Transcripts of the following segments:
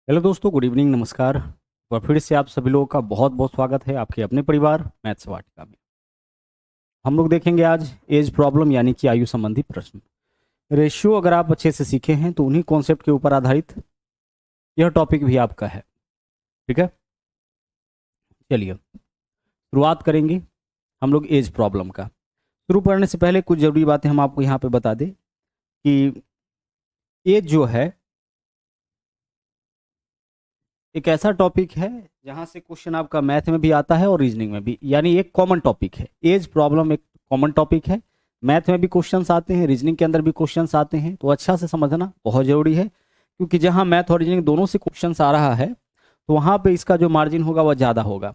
Hello दोस्तों, good evening, नमस्कार। और फिर से आप सभी लोगों का बहुत बहुत स्वागत है आपके अपने परिवार मैथ्स वाटिका में। हम लोग देखेंगे आज एज प्रॉब्लम यानी कि आयु संबंधी प्रश्न। रेशियो अगर आप अच्छे से सीखे हैं तो उन्हीं कॉन्सेप्ट के ऊपर आधारित यह टॉपिक भी आपका है। ठीक है, चलिए शुरुआत करेंगे हम लोग एज प्रॉब्लम का। शुरू करने से पहले कुछ ज़रूरी बातें हम आपको यहाँ पे बता दें कि एज जो है एक ऐसा टॉपिक है जहाँ से क्वेश्चन आपका मैथ में भी आता है और रीजनिंग में भी, यानी एक कॉमन टॉपिक है। एज प्रॉब्लम एक कॉमन टॉपिक है, मैथ में भी क्वेश्चंस आते हैं, रीजनिंग के अंदर भी क्वेश्चंस आते हैं, तो अच्छा से समझना बहुत जरूरी है। क्योंकि जहाँ मैथ और रीजनिंग दोनों से क्वेश्चंस आ रहा है तो वहाँ पे इसका जो मार्जिन होगा वह ज़्यादा होगा।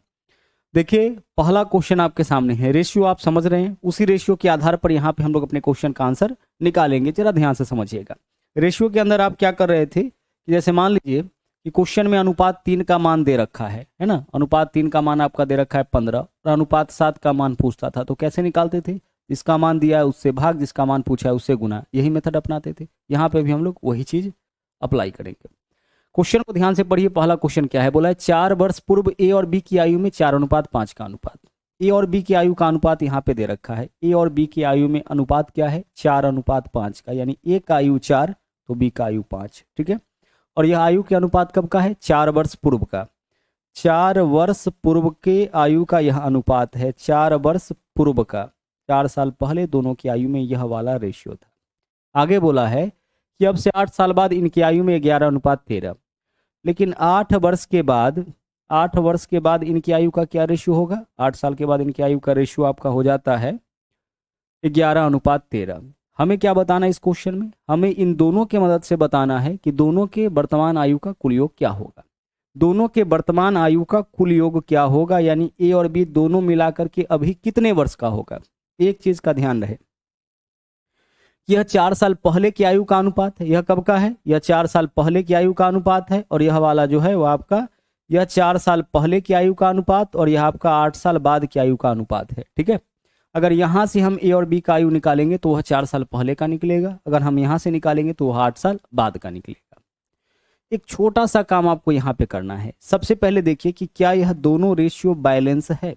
देखिए, पहला क्वेश्चन आपके सामने है, रेशियो आप समझ रहे हैं, उसी रेशियो के आधार पर यहाँ पे हम लोग अपने क्वेश्चन का आंसर निकालेंगे। जरा ध्यान से समझिएगा। रेशियो के अंदर आप क्या कर रहे थे कि जैसे मान लीजिए कि क्वेश्चन में अनुपात 3 का मान दे रखा है ना। अनुपात 3 का मान आपका दे रखा है 15 और अनुपात 7 का मान पूछता था, तो कैसे निकालते थे? जिसका मान दिया है उससे भाग, जिसका मान पूछा है उससे गुना, यही मेथड अपनाते थे। यहाँ पे भी हम लोग वही चीज अप्लाई करेंगे। क्वेश्चन को ध्यान से पढ़िए। पहला क्वेश्चन क्या है, बोला है 4 वर्ष पूर्व ए और बी की आयु में 4:5 का अनुपात। ए और बी की आयु का अनुपात यहाँ पे दे रखा है। ए और बी की आयु में अनुपात क्या है? 4:5 का, यानी ए का आयु 4 तो बी का आयु 5। ठीक है, और यह आयु के अनुपात कब का है? 4 वर्ष पूर्व का। 4 वर्ष पूर्व के आयु का यह अनुपात है, 4 वर्ष पूर्व का, 4 साल पहले दोनों की आयु में यह वाला रेशियो था। आगे बोला है कि अब से 8 साल बाद इनकी आयु में 11:13। लेकिन 8 वर्ष के बाद इनकी आयु का क्या रेशियो होगा? 8 साल के बाद इनकी आयु का रेशियो आपका हो जाता है 11:13। हमें क्या बताना है इस क्वेश्चन में? हमें इन दोनों के मदद से बताना है कि दोनों के वर्तमान आयु का कुल योग क्या होगा। दोनों के वर्तमान आयु का कुल योग क्या होगा, यानी ए और बी दोनों मिलाकर के अभी कितने वर्ष का होगा। एक चीज का ध्यान रहे, यह 4 साल पहले की आयु का अनुपात है। यह कब का है? यह 4 साल पहले की आयु का अनुपात है। और यह वाला जो है वह आपका, यह 4 साल पहले की आयु का अनुपात और यह आपका 8 साल बाद की आयु का अनुपात है। ठीक है, अगर यहां से हम ए और बी का आयु निकालेंगे तो वह 4 साल पहले का निकलेगा, अगर हम यहां से निकालेंगे तो वह 8 साल बाद का निकलेगा। एक छोटा सा काम आपको यहाँ पे करना है। सबसे पहले देखिए कि क्या यह दोनों रेशियो बैलेंस है।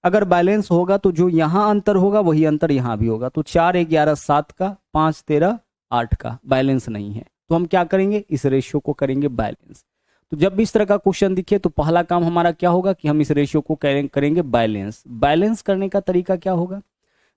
अगर बैलेंस होगा तो जो यहाँ अंतर होगा वही अंतर यहाँ भी होगा। तो 4 11 7 का, 5 13 8 का बैलेंस नहीं है, तो हम क्या करेंगे? इस रेशियो को करेंगे बैलेंस। तो जब भी इस तरह का क्वेश्चन दिखे तो पहला काम हमारा क्या होगा कि हम इस रेशियो को करेंगे बैलेंस। बैलेंस करने का तरीका क्या होगा?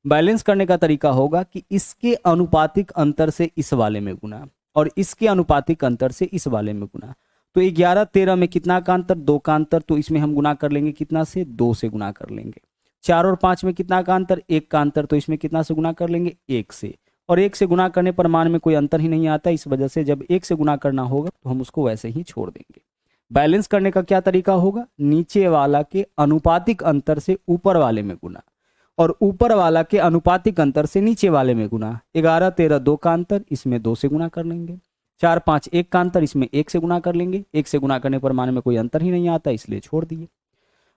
बैलेंस करने का तरीका होगा कि इसके अनुपातिक अंतर से इस वाले में गुना और इसके अनुपातिक अंतर से इस वाले में गुना। तो 11 13 में कितना का अंतर? 2 का अंतर, तो इसमें हम गुना कर लेंगे कितना से? 2 से गुना कर लेंगे। 4 और 5 में कितना का अंतर? 1 का अंतर, तो इसमें कितना से गुना कर लेंगे? 1 से। और 1 से गुना करने पर मान में कोई अंतर ही नहीं आता, इस वजह से जब 1 से गुना करना होगा तो हम उसको वैसे ही छोड़ देंगे। बैलेंस करने का क्या तरीका होगा? नीचे वाला के अनुपातिक अंतर से ऊपर वाले में गुना और ऊपर वाला के अनुपातिक अंतर से नीचे वाले में गुना। 11 13 2 का अंतर, इसमें 2 से गुना कर लेंगे। 4 5 1 का अंतर, इसमें 1 से गुना कर लेंगे। 1 से गुना करने पर मान में कोई अंतर ही नहीं आता, इसलिए छोड़ दिए।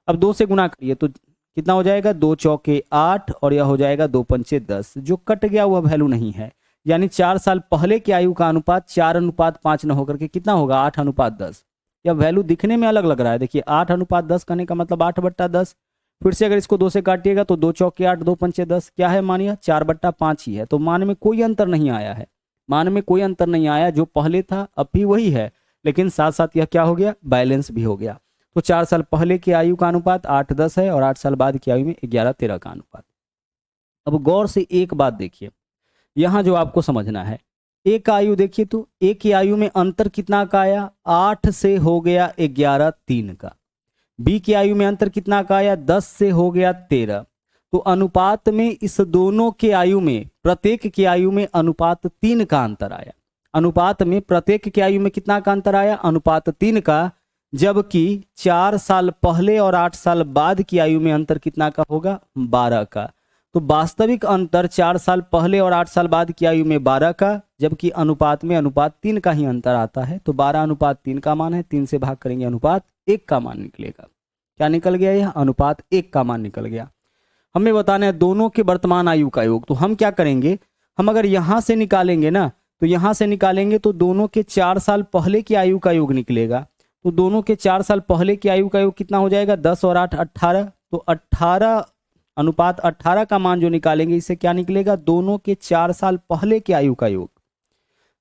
अब 2 से गुना करिए तो कितना हो जाएगा? 2 चौके 8 और यह हो जाएगा 2 पंचे 10। जो कट गया वह वैल्यू नहीं है, यानी 4 साल पहले की आयु का अनुपात 4:5 न होकर के कितना होगा? 8:10। यह वैल्यू दिखने में अलग लग रहा है। देखिए 8:10 करने का मतलब 8/10। फिर से अगर इसको 2 से काटिएगा तो 2 चौके 8 2 पंचे 10, क्या है? मानिए 4/5 ही है। तो मान में कोई अंतर नहीं आया है, मान में कोई अंतर नहीं आया। जो पहले था अब भी वही है, लेकिन साथ साथ यह क्या हो गया? बैलेंस भी हो गया। तो 4 साल पहले की आयु का अनुपात 8 10 है और 8 साल बाद की आयु में 11 13 का अनुपात। अब गौर से एक बात देखिए, यहां जो आपको समझना है, ए का आयु देखिए तो ए की आयु में अंतर कितना का आया? 8 से हो गया 11 3 का। बी की आयु में अंतर कितना का आया? 10 से हो गया 13। तो अनुपात में इस दोनों के आयु में, प्रत्येक की आयु में अनुपात 3 का अंतर आया। अनुपात में प्रत्येक की आयु में कितना का अंतर आया? अनुपात 3 का। जबकि 4 साल पहले और 8 साल बाद की आयु में अंतर कितना का होगा? 12 का। तो वास्तविक अंतर 4 साल पहले और 8 साल बाद की आयु में 12 का, जबकि अनुपात में अनुपात 3 का ही अंतर आता है। तो 12:3 का मान है, 3 से भाग करेंगे अनुपात 1 का मान निकलेगा। क्या निकल गया? यह अनुपात 1 का मान निकल गया। हमें बताना है दोनों के वर्तमान आयु का योग। तो हम क्या करेंगे? हम अगर यहां से निकालेंगे ना तो यहाँ से निकालेंगे तो दोनों के 4 साल पहले की आयु का योग निकलेगा। तो दोनों के 4 साल पहले की आयु का योग कितना हो जाएगा, 10 और 8 18। तो 18 अनुपात 18 का मान जो निकालेंगे इससे क्या निकलेगा, दोनों के 4 साल पहले की आयु का योग।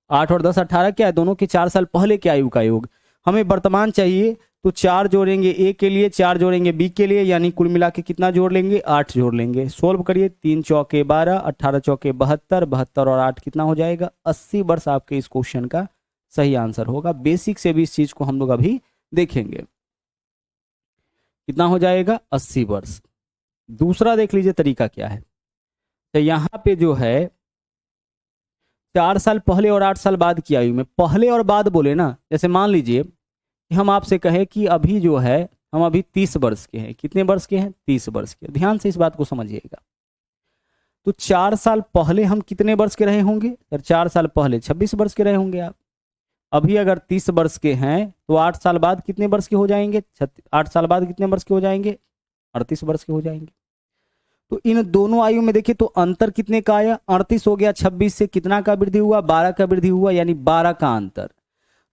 8 और 10 18 क्या है, दोनों के 4 साल पहले की आयु का योग। हमें वर्तमान चाहिए तो 4 जोड़ेंगे ए के लिए, 4 जोड़ेंगे बी के लिए, यानी कुल मिला के कितना जोड़ लेंगे, 8 जोड़ लेंगे। सोल्व करिए, 3 चौके 12, 18 चौके 72, 72 और 8 कितना हो जाएगा, 80 वर्ष आपके इस क्वेश्चन का सही आंसर होगा। बेसिक से भी इस चीज को हम लोग अभी देखेंगे, कितना हो जाएगा, 80 वर्ष। दूसरा देख लीजिए तरीका क्या है। तो यहाँ पे जो है 4 साल पहले और 8 साल बाद की आयु में, पहले और बाद बोले ना, जैसे मान लीजिए कि हम आपसे कहें कि अभी जो है हम अभी 30 वर्ष के हैं। कितने वर्ष के हैं, 30 वर्ष के। ध्यान से इस बात को समझिएगा। तो 4 साल पहले हम कितने वर्ष के रहे होंगे, सर 4 साल पहले 26 वर्ष के रहे होंगे आप। अभी अगर 30 वर्ष के हैं तो 8 साल बाद कितने वर्ष के हो जाएंगे, 8 साल बाद कितने वर्ष के हो जाएंगे, 38 वर्ष के हो जाएंगे। तो इन दोनों आयु में देखिए तो अंतर कितने का आया, 38 हो गया, 26 से कितना का वृद्धि हुआ, 12 का वृद्धि हुआ, यानी 12 का अंतर।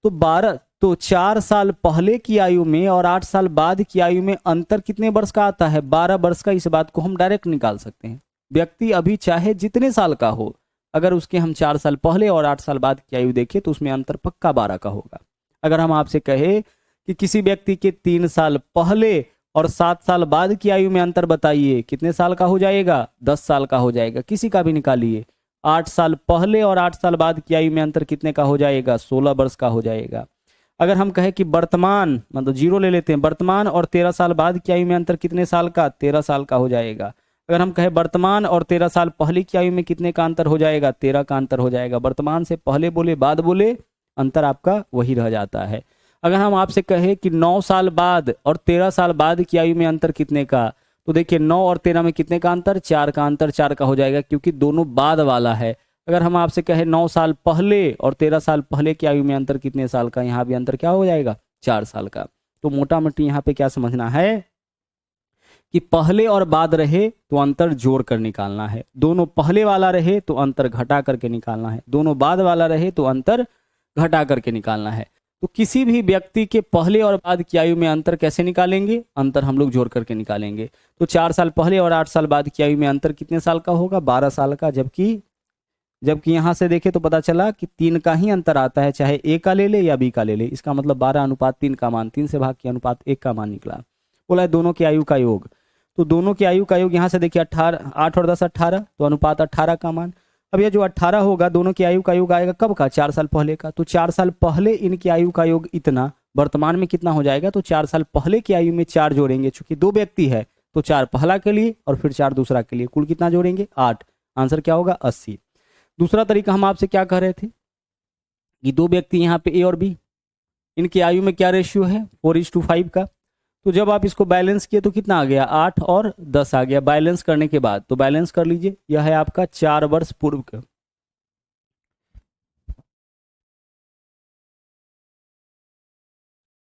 तो 12, तो 4 साल पहले की आयु में और 8 साल बाद की आयु में अंतर कितने वर्ष का आता है, 12 वर्ष का। इस बात को हम डायरेक्ट निकाल सकते हैं। व्यक्ति अभी चाहे जितने साल का हो, अगर उसके हम 4 साल पहले और 8 साल बाद की आयु देखें तो उसमें अंतर पक्का 12 का होगा। अगर हम आपसे कहे कि किसी व्यक्ति के 3 साल पहले और 7 साल बाद की आयु में अंतर बताइए, कितने साल का हो जाएगा, 10 साल का हो जाएगा। किसी का भी निकालिए। 8 साल पहले और 8 साल बाद की आयु में अंतर कितने का हो जाएगा, 16 वर्ष का हो जाएगा। अगर हम कहें कि वर्तमान, मतलब 0 ले लेते हैं, वर्तमान और 13 साल बाद की आयु में अंतर कितने साल का, 13 साल का हो जाएगा। अगर हम कहें वर्तमान और 13 साल पहले की आयु में कितने का अंतर हो जाएगा, 13 का अंतर हो जाएगा। वर्तमान से पहले बोले बाद बोले, अंतर आपका वही रह जाता है। अगर हम आपसे कहें कि 9 साल बाद और 13 साल बाद की आयु में अंतर कितने का, तो देखिए 9 और 13 में कितने का अंतर, 4 का अंतर, 4 का हो जाएगा, क्योंकि दोनों बाद वाला है। अगर हम आपसे कहें 9 साल पहले और 13 साल पहले की आयु में अंतर कितने साल का, यहाँ भी अंतर क्या हो जाएगा, 4 साल का। तो मोटा मोटी यहाँ पे क्या समझना है कि पहले और बाद रहे तो अंतर जोड़ कर निकालना है, दोनों पहले वाला रहे तो अंतर घटा करके निकालना है, दोनों बाद वाला रहे तो अंतर घटा करके निकालना है। तो किसी भी व्यक्ति के पहले और बाद की आयु में अंतर कैसे निकालेंगे, अंतर हम लोग जोड़ करके निकालेंगे। तो 4 साल पहले और 8 साल बाद की आयु में अंतर कितने साल का होगा, 12 साल का। जबकि यहाँ से देखें तो पता चला कि 3 का ही अंतर आता है, चाहे ए का ले ले या बी का ले ले। इसका मतलब 12 अनुपात 3 का मान, 3 से भाग के अनुपात 1 का मान निकला। बोला है दोनों की आयु का योग। तो दोनों की आयु का योग यहाँ से देखिए 8 और 10 18, तो अनुपात 18 का मान। अब ये जो 18 होगा दोनों की आयु का योग आएगा कब का, 4 साल पहले का। तो 4 साल पहले इनकी आयु का योग इतना, वर्तमान में कितना हो जाएगा, तो 4 साल पहले की आयु में 4 जोड़ेंगे, चूंकि 2 व्यक्ति है तो 4 पहला के लिए और फिर 4 दूसरा के लिए, कुल कितना जोड़ेंगे, 8। आंसर क्या होगा, 80। दूसरा तरीका हम आपसे क्या कह रहे थे कि 2 व्यक्ति यहाँ पे ए और बी, इनकी आयु में क्या रेशियो है, 4:5 का। तो जब आप इसको बैलेंस किए तो कितना आ गया, 8 और 10 आ गया। बैलेंस करने के बाद तो बैलेंस कर लीजिए, यह है आपका 4 वर्ष पूर्व का।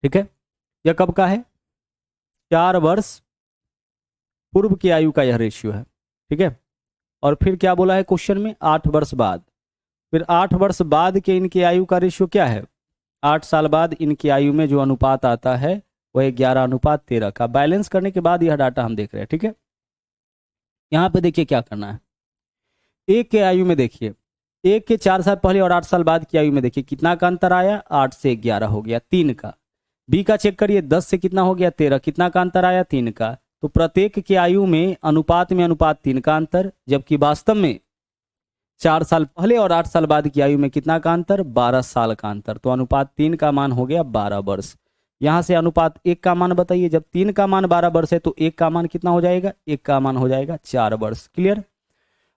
ठीक है, यह कब का है, 4 वर्ष पूर्व की आयु का यह रेशियो है। ठीक है, और फिर क्या बोला है क्वेश्चन में, 8 वर्ष बाद। फिर 8 वर्ष बाद के इनकी आयु का रेशियो क्या है, 8 साल बाद इनकी आयु में जो अनुपात आता है वह 11:13 का। बैलेंस करने के बाद यह डाटा हम देख रहे हैं। ठीक है, यहाँ पे देखिए क्या करना है। एक के आयु में देखिए, एक के 4 साल पहले और 8 साल बाद की आयु में देखिए कितना का अंतर आया, 8 से 11 हो गया, 3 का। बी का चेक करिए, 10 से कितना हो गया, 13, कितना का अंतर आया, 3 का। तो प्रत्येक की आयु में अनुपात 3 का अंतर, जबकि वास्तव में 4 साल पहले और 8 साल बाद की आयु में कितना का अंतर, 12 साल का अंतर। तो अनुपात 3 का मान हो गया 12 वर्ष। यहां से अनुपात 1 का मान बताइए, जब 3 का मान 12 वर्ष है तो 1 का मान कितना हो जाएगा, 1 का मान हो जाएगा 4 वर्ष। क्लियर।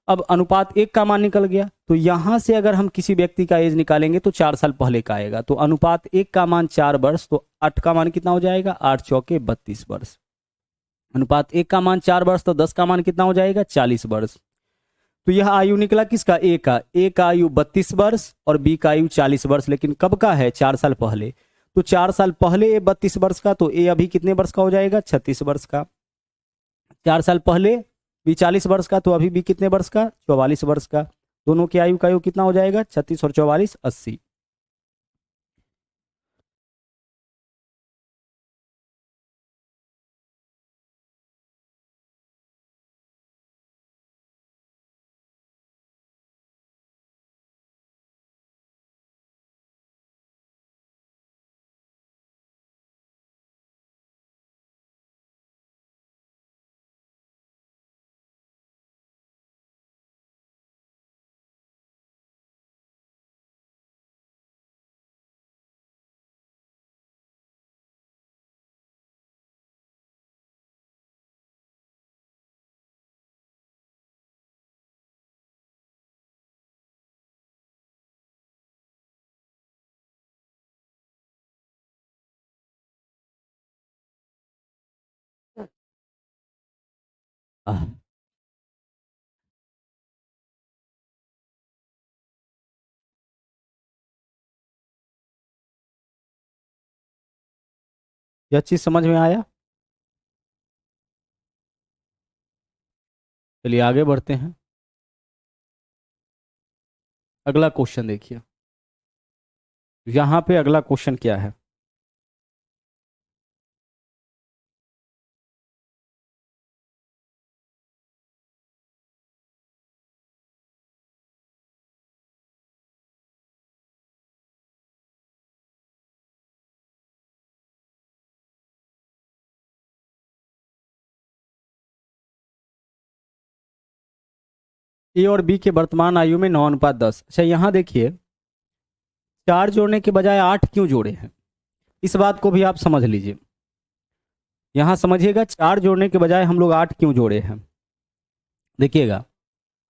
अब अनुपात 1 का मान निकल गया, तो यहां से अगर हम किसी व्यक्ति का एज निकालेंगे तो 4 साल पहले का आएगा। तो अनुपात 1 का मान 4 वर्ष, तो 8 का मान कितना हो जाएगा, 8 चौके 32 वर्ष। अनुपात 1 का मान 4 वर्ष, तो 10 का मान कितना हो जाएगा, 40 वर्ष। तो यह आयु निकला किसका, ए का। ए का आयु 32 वर्ष और बी का आयु 40 वर्ष, लेकिन कब का है, 4 साल पहले। तो 4 साल पहले ए 32 वर्ष का, तो ए अभी कितने वर्ष का हो जाएगा, 36 वर्ष का। 4 साल पहले बी 40 वर्ष का, तो अभी बी कितने वर्ष का, 44 वर्ष का। दोनों की आयु का योग कितना हो जाएगा? 36 और 44 80। आह, यह चीज समझ में आया? चलिए आगे बढ़ते हैं। अगला क्वेश्चन देखिए, यहां पे अगला क्वेश्चन क्या है? ए और बी के वर्तमान आयु में 9:10। अच्छा यहां देखिए, 4 जोड़ने के बजाय 8 क्यों जोड़े हैं? इस बात को भी आप समझ लीजिए। यहां समझिएगा, 4 जोड़ने के बजाय हम लोग 8 क्यों जोड़े हैं। देखिएगा,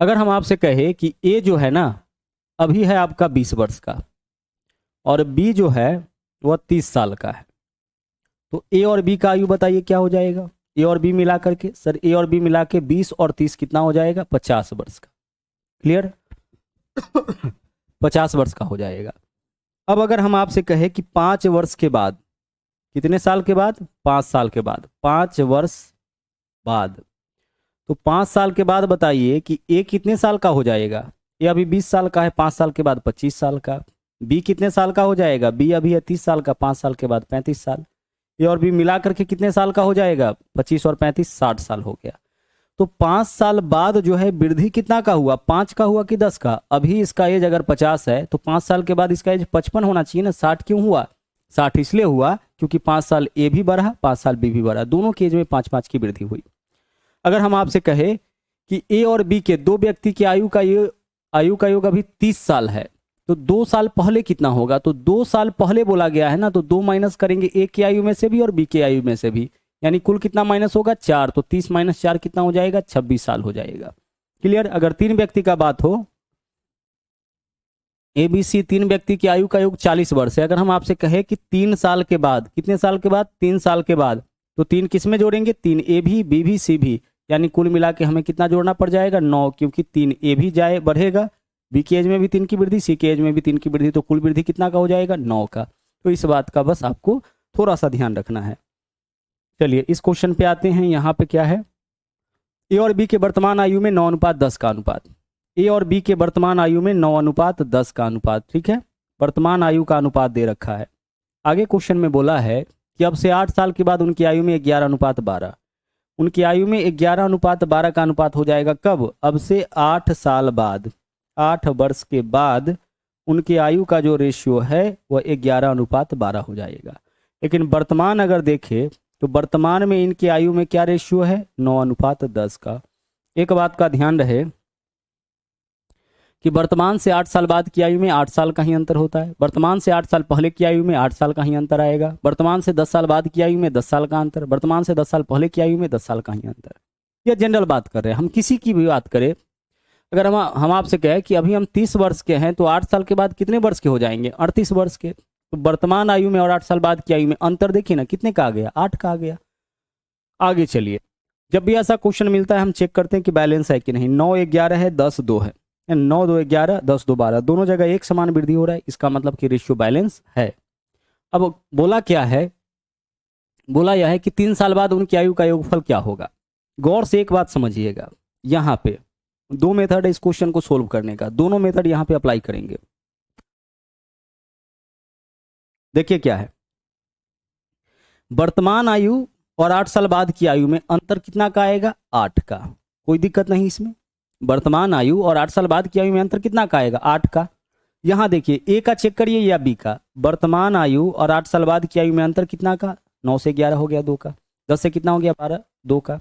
अगर हम आपसे कहे कि ए जो है ना, अभी है आपका 20 वर्ष का, और बी जो है वह 30 साल का है, तो ए और बी का आयु बताइए क्या हो जाएगा? ए और बी मिला करके, सर ए और बी मिला के 20 और 30 कितना हो जाएगा? 50 वर्ष का। क्लियर? 50 वर्ष का हो जाएगा। अब अगर हम आपसे कहे कि 5 वर्ष के बाद, कितने साल के बाद? 5 साल के बाद, 5 वर्ष बाद, तो 5 साल के बाद बताइए कि ए कितने साल का हो जाएगा? ए अभी 20 साल का है, 5 साल के बाद 25 साल का। बी कितने साल का हो जाएगा? बी अभी है 30 साल का, 5 साल के बाद 35 साल। ए और बी मिला करके कितने साल का हो जाएगा? 25 और 35 60 साल हो गया। तो 5 साल बाद जो है वृद्धि कितना का हुआ? 5 का हुआ कि 10 का? अभी इसका एज अगर 50 है तो 5 साल के बाद इसका एज 55 होना चाहिए ना। 60 क्यों हुआ? 60 इसलिए हुआ क्योंकि 5 साल ए भी बढ़ा, 5 साल बी भी बढ़ा, दोनों के एज में 5-5 की वृद्धि हुई। अगर हम आपसे कहे कि ए और बी के दो व्यक्ति की आयु का योग अभी 30 साल है, तो 2 साल पहले कितना होगा? तो 2 साल पहले बोला गया है ना, तो 2 माइनस करेंगे ए की आयु में से भी और बी की आयु में से भी, यानी कुल कितना माइनस होगा? 4। तो 30 माइनस 4 कितना हो जाएगा? 26 साल हो जाएगा। क्लियर? अगर 3 व्यक्ति का बात हो, ए बी सी, 3 व्यक्ति की आयु का योग 40 वर्ष है। अगर हम आपसे कहे कि 3 साल के बाद, कितने साल के बाद? 3 साल के बाद, तो 3 किस में जोड़ेंगे? 3 ए भी, बी भी, सी भी, यानी कुल मिला के हमें कितना जोड़ना पड़ जाएगा? 9, क्योंकि 3 ए भी जाए बढ़ेगा, बी के एज में भी 3 की वृद्धि, सी के एज में भी 3 की वृद्धि, तो कुल वृद्धि कितना का हो जाएगा? 9 का। तो इस बात का बस आपको थोड़ा सा ध्यान रखना है। चलिए इस क्वेश्चन पे आते हैं। यहाँ पे क्या है? ए और बी के वर्तमान आयु में 9:10 का अनुपात। ए और बी के वर्तमान आयु में 9:10 का अनुपात। ठीक है, वर्तमान आयु का अनुपात दे रखा है। आगे क्वेश्चन में बोला है कि अब से 8 साल के बाद उनकी आयु में 11:12। उनकी आयु में 11:12 का अनुपात हो जाएगा कब? अब से 8 साल बाद, 8 वर्ष के बाद उनकी आयु का जो रेशियो है वह 11:12 हो जाएगा। लेकिन वर्तमान अगर देखें तो वर्तमान में इनकी आयु में क्या रेशियो है? 9:10 का। एक बात का ध्यान रहे कि वर्तमान से 8 साल बाद की आयु में 8 साल का ही अंतर होता है। वर्तमान से 8 साल पहले की आयु में 8 साल का ही अंतर आएगा। वर्तमान से 10 साल बाद की आयु में 10 साल का अंतर। वर्तमान से 10 साल पहले की आयु में 10 साल का ही अंतर। यह जनरल बात कर रहे हैं। हम किसी की भी बात करें, अगर हम आपसे कहें कि अभी हम 30 वर्ष के हैं, तो 8 साल के बाद कितने वर्ष के हो जाएंगे? 38 वर्ष के। तो वर्तमान आयु में और 8 साल बाद की आयु में अंतर देखिए ना, कितने का आ गया? 8 का आ गया। आगे चलिए, जब भी ऐसा क्वेश्चन मिलता है हम चेक करते हैं कि बैलेंस है कि नहीं। 9 11 है, 10 2 है, 9 2 11, 10 2 12, दोनों जगह एक समान वृद्धि हो रहा है, इसका मतलब कि रेशियो बैलेंस है। अब बोला क्या है? बोला यह है कि 3 साल बाद उनकी आयु का योगफल क्या होगा। गौर से एक बात समझिएगा, यहाँ पे दो मेथड है इस क्वेश्चन को सोल्व करने का, दोनों मेथड यहां पे अप्लाई करेंगे। देखिए क्या है, वर्तमान आयु और 8 साल बाद की आयु में अंतर कितना का आएगा, 8 का। कोई दिक्कत नहीं इसमें। वर्तमान आयु और 8 साल बाद की आयु में अंतर कितना का आएगा, 8 का। यहां देखिए ए का चेक करिए या बी का। वर्तमान आयु और 8 साल बाद की आयु में अंतर कितना का, 9 से 11 हो गया 2 का, 10 से कितना हो गया 12, 2 का।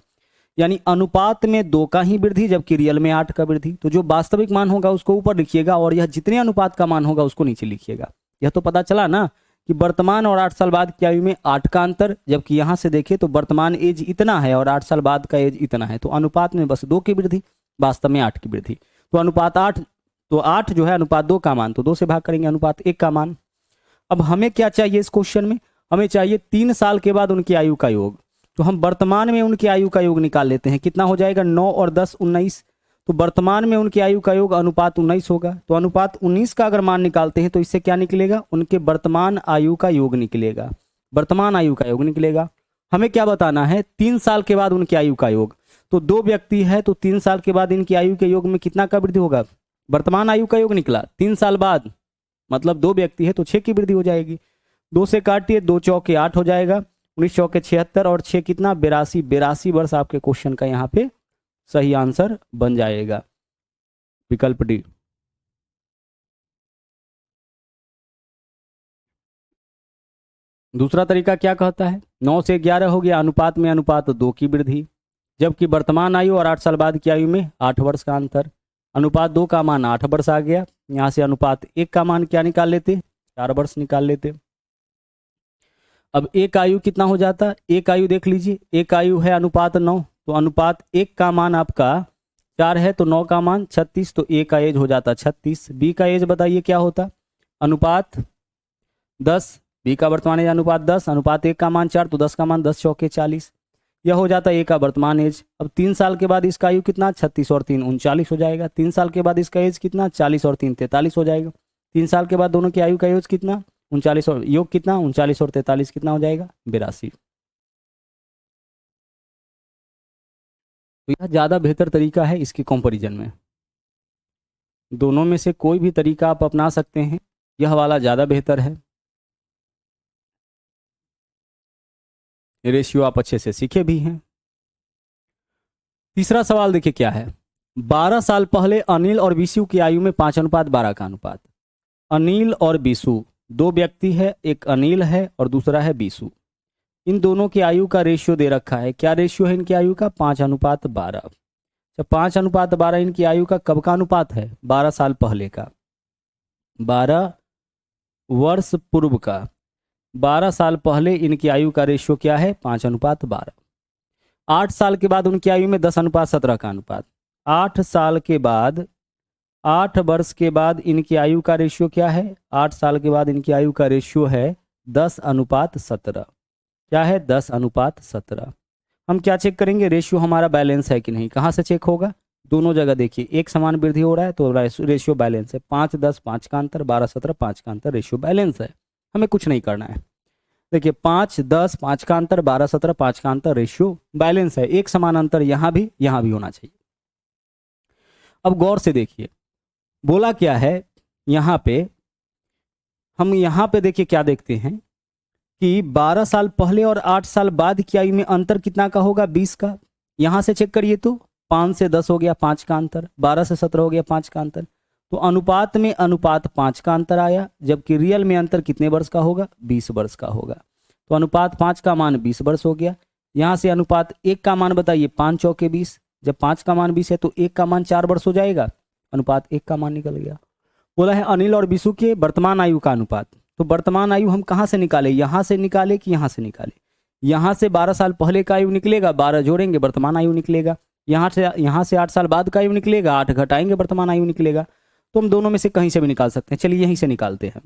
यानी अनुपात में 2 का ही वृद्धि, जबकि रियल में 8 का वृद्धि। तो जो वास्तविक मान होगा उसको ऊपर लिखिएगा और यह जितने अनुपात का मान होगा उसको नीचे लिखिएगा। यह तो पता चला ना कि वर्तमान और 8 साल बाद की आयु में 8 का अंतर, जबकि यहां से देखें तो वर्तमान एज इतना है और 8 साल बाद का एज इतना है, तो अनुपात में बस 2 की वृद्धि, वास्तव में 8 की वृद्धि। तो अनुपात 8, तो 8 जो है अनुपात 2 का मान, तो 2 से भाग करेंगे अनुपात 1 का मान। अब हमें क्या चाहिए इस क्वेश्चन में, हमें चाहिए 3 साल के बाद उनकी आयु का योग। तो हम वर्तमान में उनकी आयु का योग निकाल लेते हैं, कितना हो जाएगा, 9 और 10 19। तो वर्तमान में उनकी आयु का योग अनुपात 19 होगा। तो अनुपात 19 का अगर मान निकालते हैं तो इससे क्या निकलेगा, उनके वर्तमान आयु का योग निकलेगा, वर्तमान आयु का योग निकलेगा। हमें क्या बताना है, 3 साल के बाद उनकी आयु का योग। तो 2 व्यक्ति है तो 3 साल के बाद इनकी आयु के योग में कितना का वृद्धि होगा, वर्तमान आयु का योग निकला 3 साल बाद, मतलब 2 व्यक्ति है तो 6 की वृद्धि हो जाएगी। 2 से काटिए, 2 चौके 8 हो जाएगा, 19 चौके 76 और 6 कितना 82, 82 वर्ष आपके क्वेश्चन का यहाँ पे सही आंसर बन जाएगा, विकल्प डी। दूसरा तरीका क्या कहता है, 9 से 11 हो गया, अनुपात में अनुपात 2 की वृद्धि, जबकि वर्तमान आयु और 8 साल बाद की आयु में 8 वर्ष का अंतर। अनुपात 2 का मान 8 वर्ष आ गया, यहाँ से अनुपात 1 का मान क्या निकाल लेते, 4 वर्ष निकाल लेते। अब एक आयु कितना हो जाता, एक आयु देख लीजिए, एक आयु है अनुपात 9, तो अनुपात 1 का मान आपका 4 है, तो 9 का मान 36, तो ए का एज हो जाता 36। बी का एज बताइए क्या होता, अनुपात 10, बी का वर्तमान एज अनुपात 10, अनुपात 1 का मान 4, तो 10 का मान 10 चौके 40, यह हो जाता है ए का वर्तमान एज। अब 3 साल के बाद इसका आयु कितना, 36 और 3 39 हो जाएगा। 3 साल के बाद इसका एज कितना, 40 और 3 43 हो जाएगा। 3 साल के बाद दोनों की आयु का एज कितना, 39 और योग कितना, 39 और 43 कितना हो जाएगा, 82। तो यह ज़्यादा बेहतर तरीका है इसके कंपैरिजन में। दोनों में से कोई भी तरीका आप अपना सकते हैं, यह वाला ज़्यादा बेहतर है। रेशियो आप अच्छे से सीखे भी हैं। तीसरा सवाल देखिए क्या है, 12 साल पहले अनिल और विशु की आयु में 5:12 का अनुपात। अनिल और विशु 2 व्यक्ति है, एक अनिल है और दूसरा है विशु। इन दोनों की आयु का रेशियो दे रखा है, क्या रेशियो है इनकी आयु का, 5:12। जब 5:12 इनकी आयु का कब का अनुपात है, 12 साल पहले का, 12 वर्ष पूर्व का। 12 साल पहले इनकी आयु का रेशियो क्या है, 5:12। 8 साल के बाद उनकी आयु में 10:17 का अनुपात। 8 साल के बाद, 8 वर्ष के बाद इनकी आयु का रेशियो क्या है, 8 साल के बाद इनकी आयु का रेशियो है 10:17। क्या है, 10:17। हम क्या चेक करेंगे, रेशियो हमारा बैलेंस है कि नहीं। कहाँ से चेक होगा, दोनों जगह देखिए, एक समान वृद्धि हो रहा है तो रेशियो बैलेंस है। 5 10 5 का अंतर, 12 17 5 का अंतर, रेशियो बैलेंस है, हमें कुछ नहीं करना है। देखिए 5 10 5 का अंतर, 12 17 5 का अंतर, रेशियो बैलेंस है, एक समान अंतर यहाँ भी होना चाहिए। अब गौर से देखिए बोला क्या है, यहाँ पे हम यहाँ पे देखिए क्या देखते हैं कि 12 साल पहले और 8 साल बाद की आयु में अंतर कितना का होगा, 20 का। यहां से चेक करिए तो 5 से 10 हो गया 5 का अंतर, 12 से 17 हो गया 5 का अंतर, तो अनुपात में अनुपात 5 का अंतर आया, जबकि रियल में अंतर कितने वर्ष का होगा, 20 वर्ष का होगा। तो अनुपात 5 का मान 20 वर्ष हो गया। यहां से अनुपात 1 का मान बताइए, 5 चौके 20, जब 5 का मान 20 है तो 1 का मान 4 वर्ष हो जाएगा, अनुपात 1 का मान निकल गया। बोला है अनिल और विशु के वर्तमान आयु का अनुपात, तो वर्तमान आयु हम कहाँ से निकाले, यहाँ से निकाले कि यहाँ से निकाले। यहाँ से 12 साल पहले का आयु निकलेगा, 12 जोड़ेंगे वर्तमान आयु निकलेगा। यहाँ से 8 साल बाद का आयु निकलेगा, 8 घटाएंगे वर्तमान आयु निकलेगा। तो हम दोनों में से कहीं से भी निकाल सकते हैं, चलिए यहीं से निकालते हैं।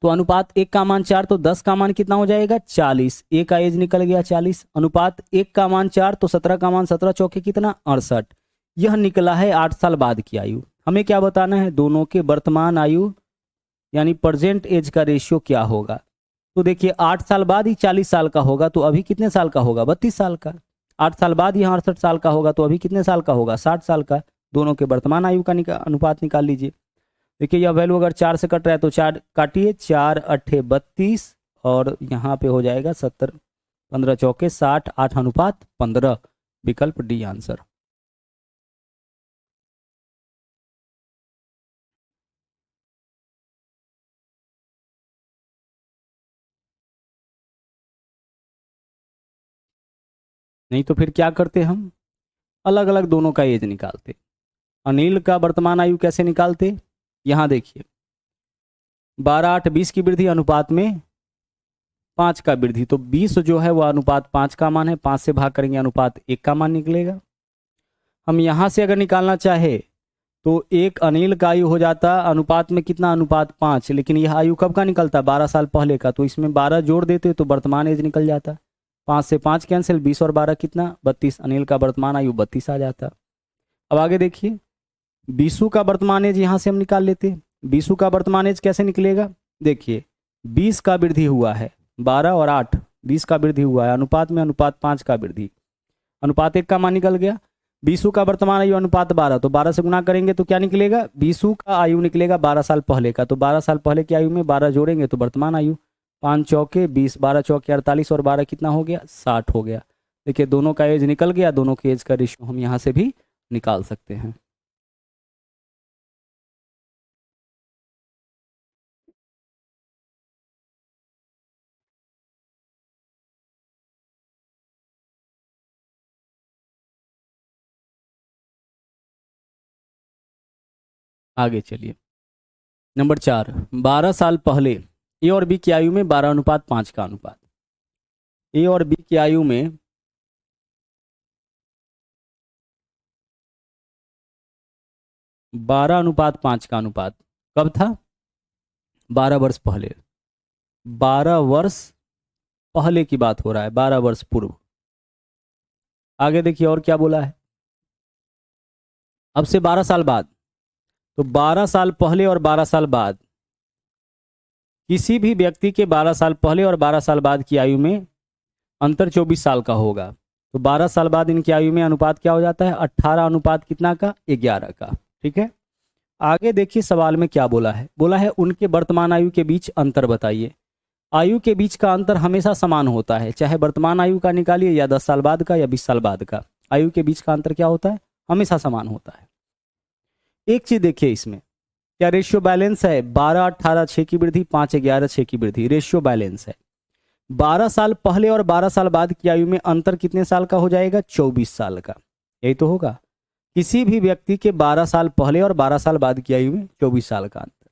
तो अनुपात 1 का मान 4, तो 10 का मान कितना हो जाएगा, 40। ए का एज निकल गया 40। अनुपात 1 का मान 4, तो 17 का मान 17 चौके कितना, 68। यह निकला है 8 साल बाद की आयु। हमें क्या बताना है, दोनों के वर्तमान आयु यानी प्रेजेंट एज का रेशियो क्या होगा। तो देखिए 8 साल बाद ही 40 साल का होगा, तो अभी कितने साल का होगा, 32 साल का। 8 साल बाद ही 68 साल का होगा, तो अभी कितने साल का होगा, 60 साल का। दोनों के वर्तमान आयु का अनुपात निकाल लीजिए। देखिए यह वैल्यू अगर 4 से कट रहा है तो 4 काटिए, 4 अट्ठे 32 और यहाँ पे हो जाएगा 70, 15 चौके 60, 8:15। विकल्प डी आंसर। नहीं तो फिर क्या करते हम, अलग अलग दोनों का एज निकालते। अनिल का वर्तमान आयु कैसे निकालते, यहाँ देखिए 12 8 20 की वृद्धि अनुपात में 5 का वृद्धि, तो 20 जो है वह अनुपात 5 का मान है, 5 से भाग करेंगे अनुपात 1 का मान निकलेगा। हम यहाँ से अगर निकालना चाहे तो एक अनिल का आयु हो जाता अनुपात में कितना, अनुपात 5, लेकिन यह आयु कब का निकलता, 12 साल पहले का, तो इसमें 12 जोड़ देते तो वर्तमान एज निकल जाता। 5 से 5 कैंसिल, 20 और 12 कितना, 32। अनिल का वर्तमान आयु 32 आ जाता। अब आगे देखिए बीसू का वर्तमान एज यहाँ से हम निकाल लेते। बीसू का वर्तमान एज कैसे निकलेगा, देखिए 20 का वृद्धि हुआ है, 12 और 8 20 का वृद्धि हुआ है, अनुपात में अनुपात 5 का वृद्धि, अनुपात 1 का मान निकल गया। बीसू का वर्तमान आयु अनुपात 12, तो 12 से गुणा करेंगे तो क्या निकलेगा, बीसू का आयु निकलेगा 12 साल पहले का, तो 12 साल पहले की आयु में 12 जोड़ेंगे तो वर्तमान आयु 5 चौके 20, 12 चौके 48 और 12 कितना हो गया, 60 हो गया। देखिए दोनों का एज निकल गया, दोनों के एज का रेशियो हम यहाँ से भी निकाल सकते हैं। आगे चलिए नंबर 4, 12 साल पहले ए और बी की आयु में 12:5 का अनुपात। ए और बी की आयु में 12:5 का अनुपात कब था, 12 वर्ष पहले। 12 वर्ष पहले की बात हो रहा है, 12 वर्ष पूर्व। आगे देखिए और क्या बोला है, अब से 12 साल बाद, तो 12 साल पहले और 12 साल बाद, किसी भी व्यक्ति के 12 साल पहले और 12 साल बाद की आयु में अंतर 24 साल का होगा, तो 12 साल बाद इनकी आयु में अनुपात क्या हो जाता है, 18 अनुपात कितना का, 11 का। ठीक है, आगे देखिए सवाल में क्या बोला है, बोला है उनके वर्तमान आयु के बीच अंतर बताइए। आयु के बीच का अंतर हमेशा समान होता है, चाहे वर्तमान आयु का निकालिए या 10 साल बाद का या 20 साल बाद का, आयु के बीच का अंतर क्या होता है, हमेशा समान होता है। एक चीज देखिए इसमें क्या रेशियो बैलेंस है, 12 18 6 की वृद्धि, 5 11 6 की वृद्धि, रेशियो बैलेंस है। 12 साल पहले और 12 साल बाद की आयु में अंतर कितने साल का हो जाएगा, 24 साल का, यही तो होगा। किसी भी व्यक्ति के 12 साल पहले और 12 साल बाद की आयु में 24 साल का अंतर,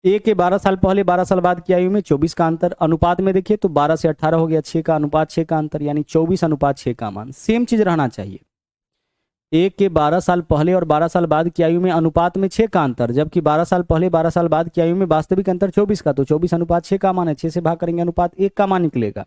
ए के 12 साल पहले 12 साल बाद की आयु में 24 का अंतर। अनुपात में देखिए तो 12 से 18 हो गया, 6 का अनुपात 6 का अंतर, यानी 24:6 का मान सेम चीज रहना चाहिए। ए के 12 साल पहले और 12 साल बाद की आयु में अनुपात में 6 का अंतर, जबकि 12 साल पहले 12 साल बाद की आयु में वास्तविक अंतर 24 का, तो 24:6 का मान है, 6 से भाग करेंगे अनुपात 1 का मान निकलेगा।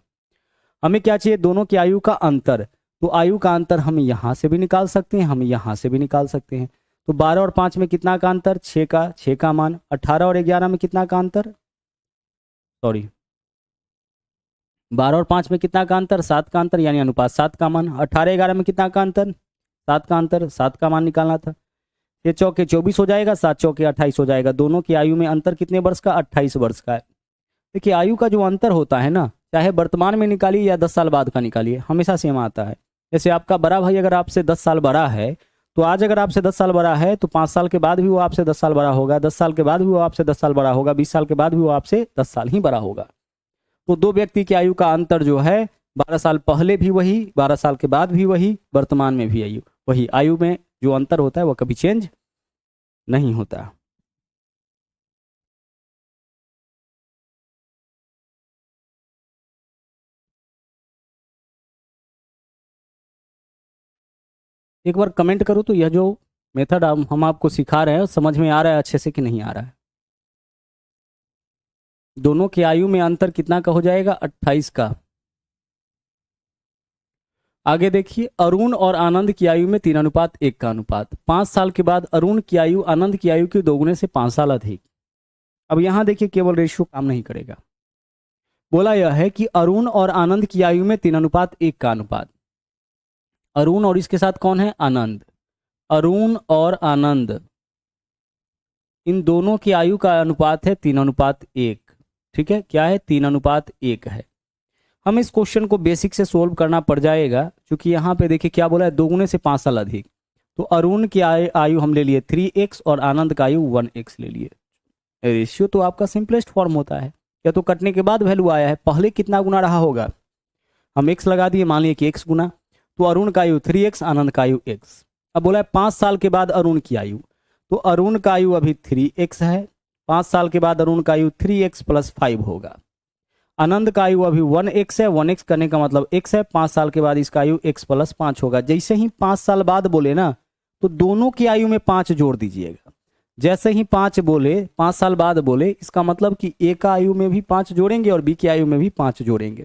हमें क्या चाहिए, दोनों की आयु का अंतर, तो आयु का अंतर हम यहाँ से भी निकाल सकते हैं, हम यहाँ से भी निकाल सकते हैं। तो 12 और 5 में कितना का अंतर, 6 का मान। 18 और 11 में कितना का अंतर, सॉरी 12 और 5 में कितना का अंतर, 7 का अंतर, यानी अनुपात 7 का मान। 18 11 में कितना का अंतर, 7 का अंतर, 7 का मान निकालना था। ये चौके 24 हो जाएगा, 7 चौके 28 हो जाएगा। दोनों की आयु में अंतर कितने वर्ष का, 28 वर्ष का है। देखिए आयु का जो अंतर होता है ना, चाहे वर्तमान में निकालिए या 10 साल बाद का निकालिए, हमेशा सेम आता है। जैसे आपका बड़ा भाई अगर आपसे 10 साल बड़ा है, तो आज अगर आपसे 10 साल बड़ा है तो 5 साल के बाद भी वो आपसे 10 साल बड़ा होगा, 10 साल के बाद भी वो आपसे 10 साल बड़ा होगा, 20 साल के बाद भी वो आपसे 10 साल ही बड़ा होगा। तो दो व्यक्ति की आयु का अंतर जो है, 12 साल पहले भी वही, 12 साल के बाद भी वही, वर्तमान में भी आयु वही। आयु में जो अंतर होता है वो कभी चेंज नहीं होता। एक बार कमेंट करो तो यह जो मेथड हम आपको सिखा रहे हैं समझ में आ रहा है अच्छे से कि नहीं आ रहा है। दोनों की आयु में अंतर कितना का हो जाएगा, 28 का। आगे देखिए अरुण और आनंद की आयु में 3:1 का अनुपात। 5 साल के बाद अरुण की आयु आनंद की आयु के दोगुने से 5 साल अधिक। अब यहां देखिए केवल रेशियो काम नहीं करेगा, बोला यह है कि अरुण और आनंद की आयु में 3:1 का अनुपात। अरुण और इसके साथ कौन है, आनंद। अरुण और आनंद, इन दोनों की आयु का अनुपात है 3:1। ठीक है, क्या है, 3:1 है। हम इस क्वेश्चन को बेसिक से सोल्व करना पड़ जाएगा, क्योंकि यहाँ पे देखिए क्या बोला है, 2 गुने से 5 साल अधिक। तो अरुण की आयु हम ले लिए 3x और आनंद का आयु 1x ले लिए। रेशियो तो आपका सिंपलेस्ट फॉर्म होता है, या तो कटने के बाद वैल्यू आया है, पहले कितना गुना रहा होगा, हम x लगा दिए, मान लिए कि x गुना। तो अरुण का आयु 3x, आनंद का आयु x। अब बोला है 5 साल के बाद अरुण की आयु, तो अरुण का आयु अभी 3x है, 5 साल के बाद अरुण का आयु 3x + 5 होगा। आनंद का आयु अभी 1x है, 1x करने का मतलब x है, 5 साल के बाद इसका आयु x + 5 होगा। जैसे ही 5 साल बाद बोले ना, तो दोनों की आयु में 5 जोड़ दीजिएगा। जैसे ही 5 बोले, 5 साल बाद बोले, इसका मतलब कि ए का आयु में भी 5 जोड़ेंगे और बी की आयु में भी 5 जोड़ेंगे।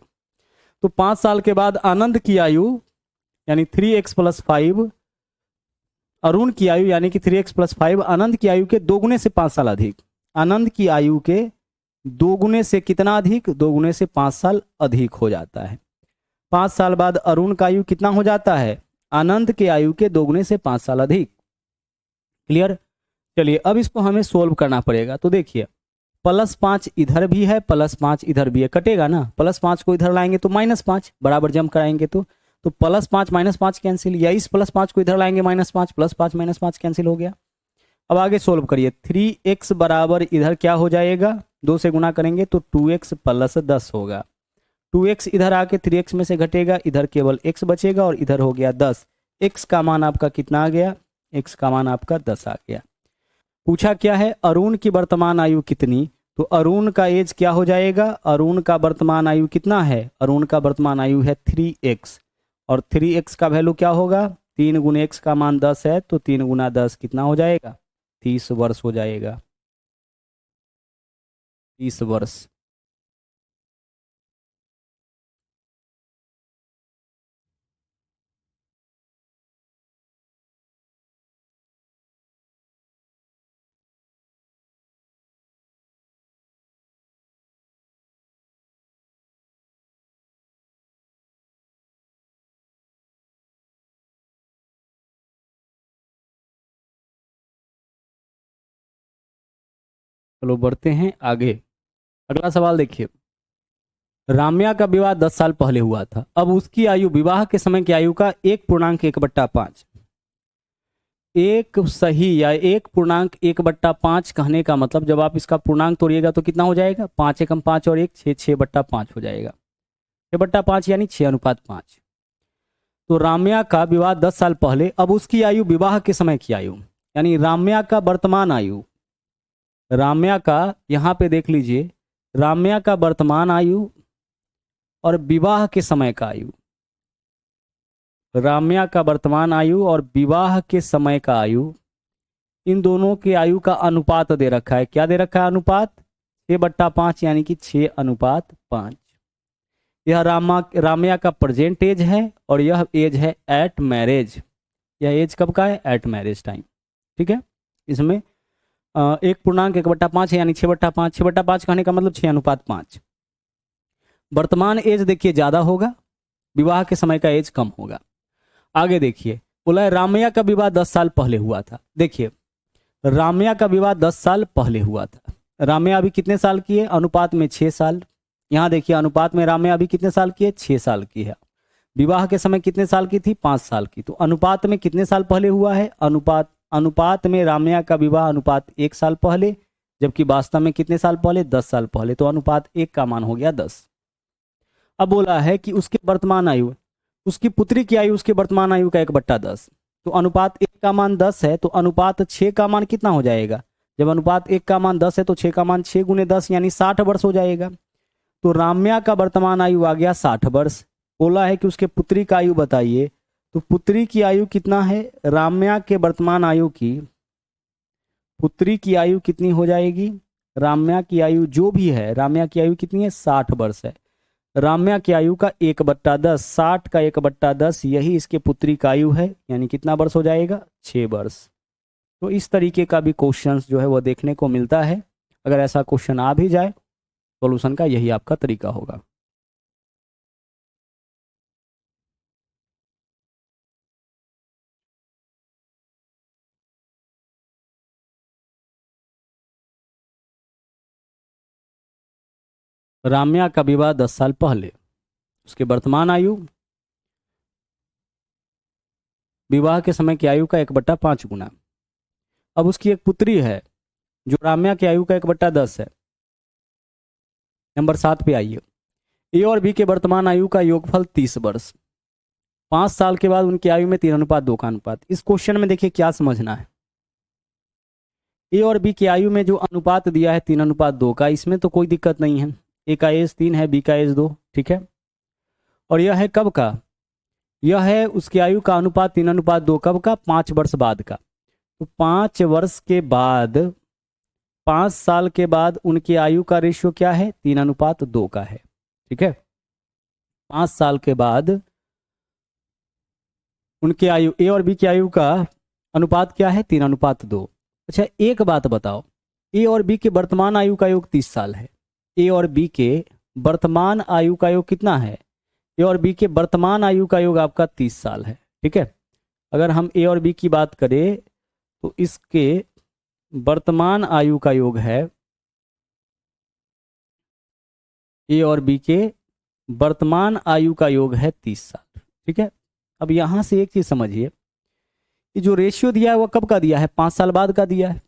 तो 5 साल के बाद आनंद की आयु यानी 3x + 5, अरुण की आयु यानी कि 3x + 5 आनंद की आयु के 2 गुने से 5 साल अधिक। आनंद की आयु के 2 गुने से कितना अधिक, 2 गुने से 5 साल अधिक हो जाता है। 5 साल बाद अरुण का आयु कितना हो जाता है, आनंद के आयु के 2 गुने से 5 साल अधिक। क्लियर। चलिए अब इसको हमें सोल्व करना पड़ेगा। तो देखिए +5 इधर भी है, +5 इधर भी है, कटेगा ना, +5 को इधर लाएंगे तो -5, बराबर जम कराएंगे तो +5 -5 कैंसिल, या इस +5 को इधर लाएंगे -5, +5 -5 कैंसिल हो गया। अब आगे सोल्व करिए, 3x बराबर इधर क्या हो जाएगा, 2 से गुना करेंगे तो 2x + 10 होगा। 2x इधर आके 3x में से घटेगा, इधर केवल x बचेगा और इधर हो गया 10। x का मान आपका कितना आ गया, x का मान आपका 10 आ गया। पूछा क्या है, अरुण की वर्तमान आयु कितनी, तो अरुण का एज क्या हो जाएगा, अरुण का वर्तमान आयु कितना है, अरुण का वर्तमान आयु है 3x, और 3x का वैल्यू क्या होगा, 3 गुने x का मान 10 है, तो 3 गुना 10 कितना हो जाएगा, 30 वर्ष हो जाएगा, 30 वर्ष। चलो बढ़ते हैं आगे। अगला सवाल देखिए, राम्या का विवाह 10 साल पहले हुआ था, अब उसकी आयु विवाह के समय की आयु का 1.1/5। एक सही या 1.1/5 कहने का मतलब, जब आप इसका पूर्णांक तोड़िएगा तो कितना हो जाएगा, 5 एकम 5 और 1 6, 6/5 हो जाएगा, 6/5 यानी 6:5। तो राम्या का विवाह 10 साल पहले, अब उसकी आयु विवाह के समय की आयु, यानी राम्या का वर्तमान आयु, राम्या का यहाँ पे देख लीजिए, राम्या का वर्तमान आयु और विवाह के समय का आयु, राम्या का वर्तमान आयु और विवाह के समय का आयु, इन दोनों के आयु का अनुपात दे रखा है। क्या दे रखा है अनुपात, 6/5 यानी कि 6:5। यह राम्या का प्रेजेंट एज है और यह एज है एट मैरिज। यह एज कब का है, एट मैरिज टाइम। ठीक है, इसमें 1.1/5 है यानी 6/5, 6/5 कहने का मतलब 6:5। वर्तमान एज देखिए ज्यादा होगा, विवाह के समय का एज कम होगा। आगे देखिए, बोला है राम्या का विवाह 10 साल पहले हुआ था। देखिए राम्या का विवाह 10 साल पहले हुआ था, राम्या अभी कितने साल की है, अनुपात में 6 साल। यहाँ देखिए अनुपात में राम्या अभी कितने साल की है, 6 साल की है। विवाह के समय कितने साल की थी, 5 साल की। तो अनुपात में कितने साल पहले हुआ है, अनुपात में राम्या का विवाह अनुपात 1 साल पहले, जबकि वास्तव में कितने साल पहले, 10 साल पहले। तो अनुपात 1 का मान हो गया 10। अब बोला है कि उसके वर्तमान आयु, उसकी पुत्री की आयु उसके वर्तमान आयु का 1/10। तो अनुपात 1 का मान 10 है, तो अनुपात 6 का मान कितना हो जाएगा, जब अनुपात 1 का मान 10 है तो 6 का मान 6 गुने 10 यानी 60 वर्ष हो जाएगा। तो राम्या का वर्तमान आयु आ गया 60 वर्ष। बोला है कि उसके पुत्री का आयु बताइए, तो पुत्री की आयु कितना है, राम्या के वर्तमान आयु की पुत्री की आयु कितनी हो जाएगी, राम्या की आयु जो भी है, राम्या की आयु कितनी है, 60 वर्ष है। राम्या की आयु का 1/10, 60 का 1/10 यही इसके पुत्री का आयु है, यानी कितना वर्ष हो जाएगा, 6 वर्ष। तो इस तरीके का भी क्वेश्चंस जो है वो देखने को मिलता है। अगर ऐसा क्वेश्चन आ भी जाए, सॉल्यूशन का यही आपका तरीका होगा। राम्या का विवाह 10 साल पहले, उसके वर्तमान आयु विवाह के समय की आयु का 1/5 गुना। अब उसकी एक पुत्री है जो राम्या की आयु का 1/10 है। नंबर 7 पे आइए। ए और बी के वर्तमान आयु का योगफल 30 वर्ष। 5 साल के बाद उनकी आयु में 3:2 का अनुपात। इस क्वेश्चन में देखिए क्या समझना है। ए और बी की आयु में जो अनुपात दिया है 3:2 का, इसमें तो कोई दिक्कत नहीं है। ए का एज 3 है, बी का एज 2, ठीक है। और यह है कब का? यह है उसकी आयु का अनुपात 3:2 कब का? 5 वर्ष बाद का। तो 5 वर्ष के बाद, 5 साल के बाद उनकी आयु का रेशियो क्या है? 3:2 का है, ठीक है। 5 साल के बाद उनकी आयु, ए और बी की आयु का अनुपात क्या है? 3:2। अच्छा एक बात बताओ, ए और बी के वर्तमान आयु का योग 30 साल है। ए और बी के वर्तमान आयु का योग कितना है? ए और बी के वर्तमान आयु का योग आपका 30 साल है, ठीक है। अगर हम ए और बी की बात करें तो इसके वर्तमान आयु का योग है, ए और बी के वर्तमान आयु का योग है 30 साल, ठीक है। अब यहां से एक चीज समझिए कि जो रेशियो दिया है वह कब का दिया है? 5 साल बाद का दिया है।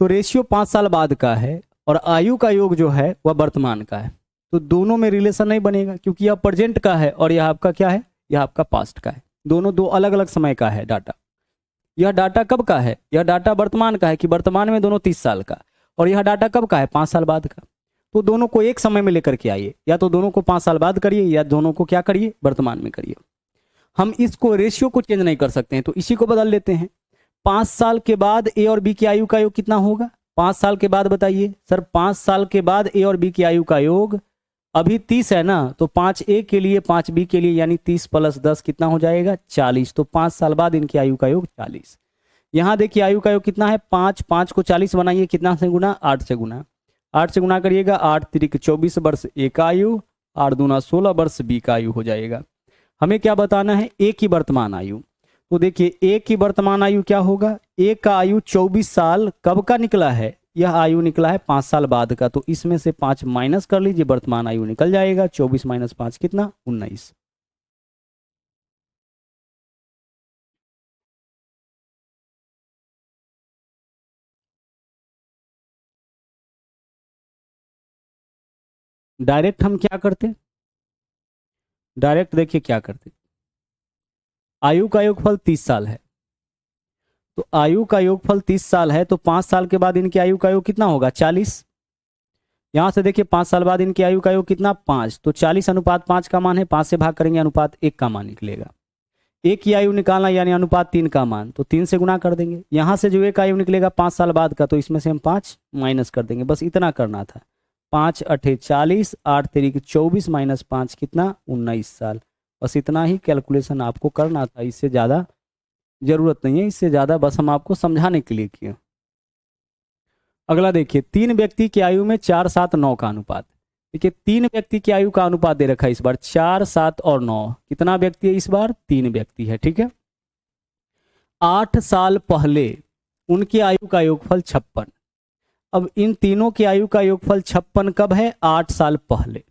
तो रेशियो 5 साल बाद का है और आयु का योग जो है वह वर्तमान का है। तो दोनों में रिलेशन नहीं बनेगा क्योंकि यह प्रेजेंट का है और यह आपका क्या है? यह आपका पास्ट का है। दोनों दो अलग अलग समय का है डाटा। यह डाटा कब का है? यह डाटा वर्तमान का है कि वर्तमान में दोनों 30 साल का, और यह डाटा कब का है? 5 साल बाद का। तो दोनों को एक समय में लेकर के आइए, या तो दोनों को 5 साल बाद करिए या दोनों को क्या करिए? वर्तमान में करिए। हम इसको रेशियो को चेंज नहीं कर सकते हैं तो इसी को बदल लेते हैं। 5 साल के बाद ए और बी की आयु का योग कितना होगा? 5 साल के बाद बताइए सर। 5 साल के बाद ए और बी की आयु का योग अभी 30 है ना, तो 5 ए के लिए 5 बी के लिए यानी 30 + 10 कितना हो जाएगा? 40। तो 5 साल बाद इनकी आयु का योग 40। यहां देखिए आयु का योग कितना है? 5। 5 को 40 बनाइए, कितना से गुना? 8 से गुना। 8 से गुना करिएगा, 8 तिरिक 24 वर्ष ए का आयु, 8 दूना 16 वर्ष बी का आयु हो जाएगा। हमें क्या बताना है? ए की वर्तमान आयु। तो देखिए ए की वर्तमान आयु क्या होगा? ए का आयु 24 साल कब का निकला है? यह आयु निकला है 5 साल बाद का। तो इसमें से 5 माइनस कर लीजिए, वर्तमान आयु निकल जाएगा। 24 - 5 कितना? 19। डायरेक्ट हम क्या करते? डायरेक्ट देखिए क्या करते, आयु का योगफल 30 साल है। तो आयु का योगफल 30 साल है, तो 5 साल के बाद इनकी आयु का योग कितना होगा? 40। यहां से देखिए 5 साल बाद इनकी आयु का योग कितना? 5। तो 40:5 का मान है, 5 से भाग करेंगे अनुपात 1 का मान निकलेगा। एक की आयु निकालना यानी अनुपात 3 का मान, तो 3 से गुना कर देंगे। यहां से जो एक आयु निकलेगा 5 साल बाद का, तो इसमें से हम 5 माइनस कर देंगे। बस इतना करना था। 5 अठे 40, 8 तिरिक 24 - 5 कितना? 19 साल। बस इतना ही कैलकुलेशन आपको करना था, इससे ज़्यादा जरूरत नहीं है। इससे ज़्यादा बस हम आपको समझाने के लिए किए। अगला देखिए, 3 व्यक्ति की आयु में 4, 7, 9 का अनुपात। देखिए 3 व्यक्ति की आयु का अनुपात दे रखा है इस बार, 4, 7 और 9। कितना व्यक्ति है इस बार? 3 व्यक्ति है, ठीक है। 8 साल पहले उनकी आयु का योगफल 56। अब इन तीनों की आयु का योगफल 56 कब है? 8 साल पहले।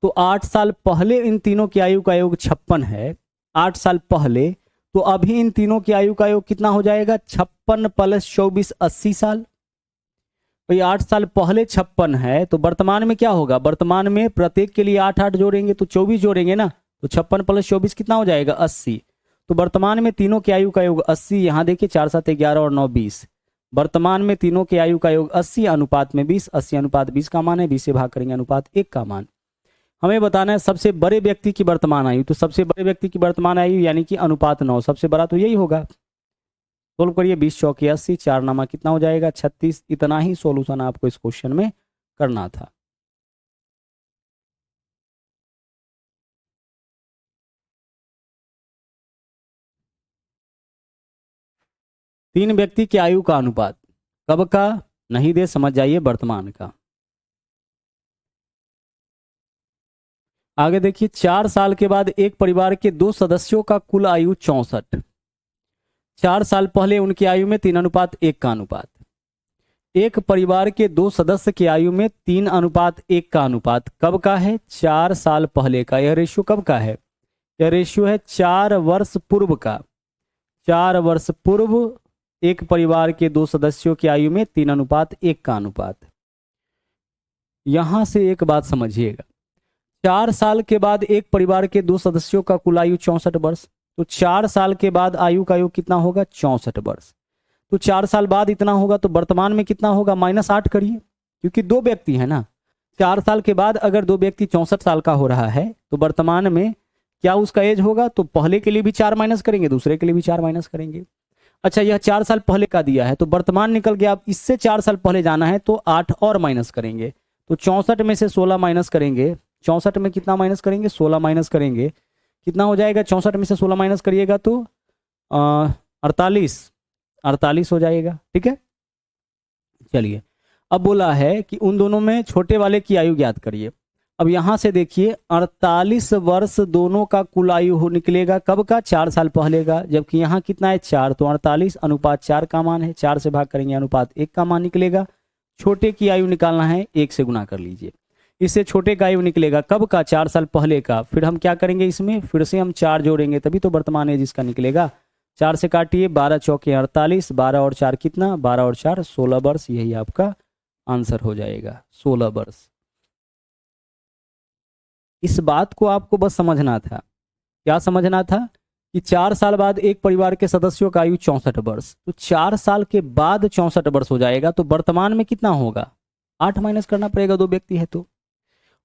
तो 8 साल पहले इन तीनों की आयु का योग 56 है, 8 साल पहले। तो अभी इन तीनों की आयु का योग कितना हो जाएगा? 56 + 24 80 साल। भाई 8 साल पहले 56 है, तो वर्तमान में क्या होगा? वर्तमान में प्रत्येक के लिए 8 8 जोड़ेंगे तो 24 जोड़ेंगे ना, तो 56 + 24 कितना हो जाएगा? 80। तो वर्तमान में तीनों की आयु का योग 80। यहां देखिए 4 7 11 और 9 20। वर्तमान में तीनों की आयु का योग 80 अनुपात में 20। 80:20 का मान है, 20 से भाग करेंगे अनुपात 1 का मान। हमें बताना है सबसे बड़े व्यक्ति की वर्तमान आयु। तो सबसे बड़े व्यक्ति की वर्तमान आयु यानी कि अनुपात 9, सबसे बड़ा तो यही होगा। सोल्व करिए, 20 चौके 80, 4 नामा कितना हो जाएगा? 36। इतना ही सॉल्यूशन आपको इस क्वेश्चन में करना था। तीन व्यक्ति की आयु का अनुपात कब का? नहीं दे, समझ जाइए, वर्तमान का। आगे देखिए, 4 साल के बाद एक परिवार के 2 सदस्यों का कुल आयु 64। 4 साल पहले उनकी आयु में 3:1 का अनुपात। एक परिवार के दो सदस्य की आयु में 3:1 का अनुपात कब का है? 4 साल पहले का। यह रेशियो कब का है? यह रेशियो है 4 वर्ष पूर्व का। 4 वर्ष पूर्व एक परिवार के दो सदस्यों की आयु में 3:1 का अनुपात। यहां से एक बात समझिएगा, 4 साल के बाद एक परिवार के दो सदस्यों का कुल आयु 64 वर्ष। तो 4 साल के बाद आयु का योग कितना होगा? 64 वर्ष। तो 4 साल बाद इतना होगा तो वर्तमान में कितना होगा? -8 करिए, क्योंकि दो व्यक्ति है ना। 4 साल के बाद अगर दो व्यक्ति 64 साल का हो रहा है तो वर्तमान में क्या उसका एज होगा? तो पहले के लिए भी 4 माइनस करेंगे, दूसरे के लिए भी 4 माइनस करेंगे। अच्छा, यह 4 साल पहले का दिया है तो वर्तमान निकल गया। अब इससे 4 साल पहले जाना है तो 8 और माइनस करेंगे। तो 64 में से 16 माइनस करेंगे। 64 में कितना माइनस करेंगे? 16 माइनस करेंगे। कितना हो जाएगा? 64 में से 16 माइनस करिएगा तो 48 हो जाएगा। ठीक है, चलिए अब बोला है कि उन दोनों में छोटे वाले की आयु ज्ञात करिए। अब यहां से देखिए 48 वर्ष दोनों का कुल आयु हो निकलेगा कब का? 4 साल पहले का। जबकि यहाँ कितना है? 4। तो 48 अनुपात 4 का मान है, 4 से भाग करेंगे अनुपात 1 का मान निकलेगा। छोटे की आयु निकालना है, 1 से गुना कर लीजिए। इससे छोटे का आयु निकलेगा कब का? 4 साल पहले का। फिर हम क्या करेंगे? इसमें फिर से हम 4 जोड़ेंगे तभी तो वर्तमान एज इसका निकलेगा। 4 से काटिए, 12 चौके 48, 12 और 4 कितना? 12 और 4 16 वर्ष। यही आपका आंसर हो जाएगा, 16 वर्ष। इस बात को आपको बस समझना था। क्या समझना था? कि 4 साल बाद एक परिवार के सदस्यों का आयु 64 वर्ष। तो 4 साल के बाद 64 वर्ष हो जाएगा तो वर्तमान में कितना होगा? 8 माइनस करना पड़ेगा, दो व्यक्ति है तो।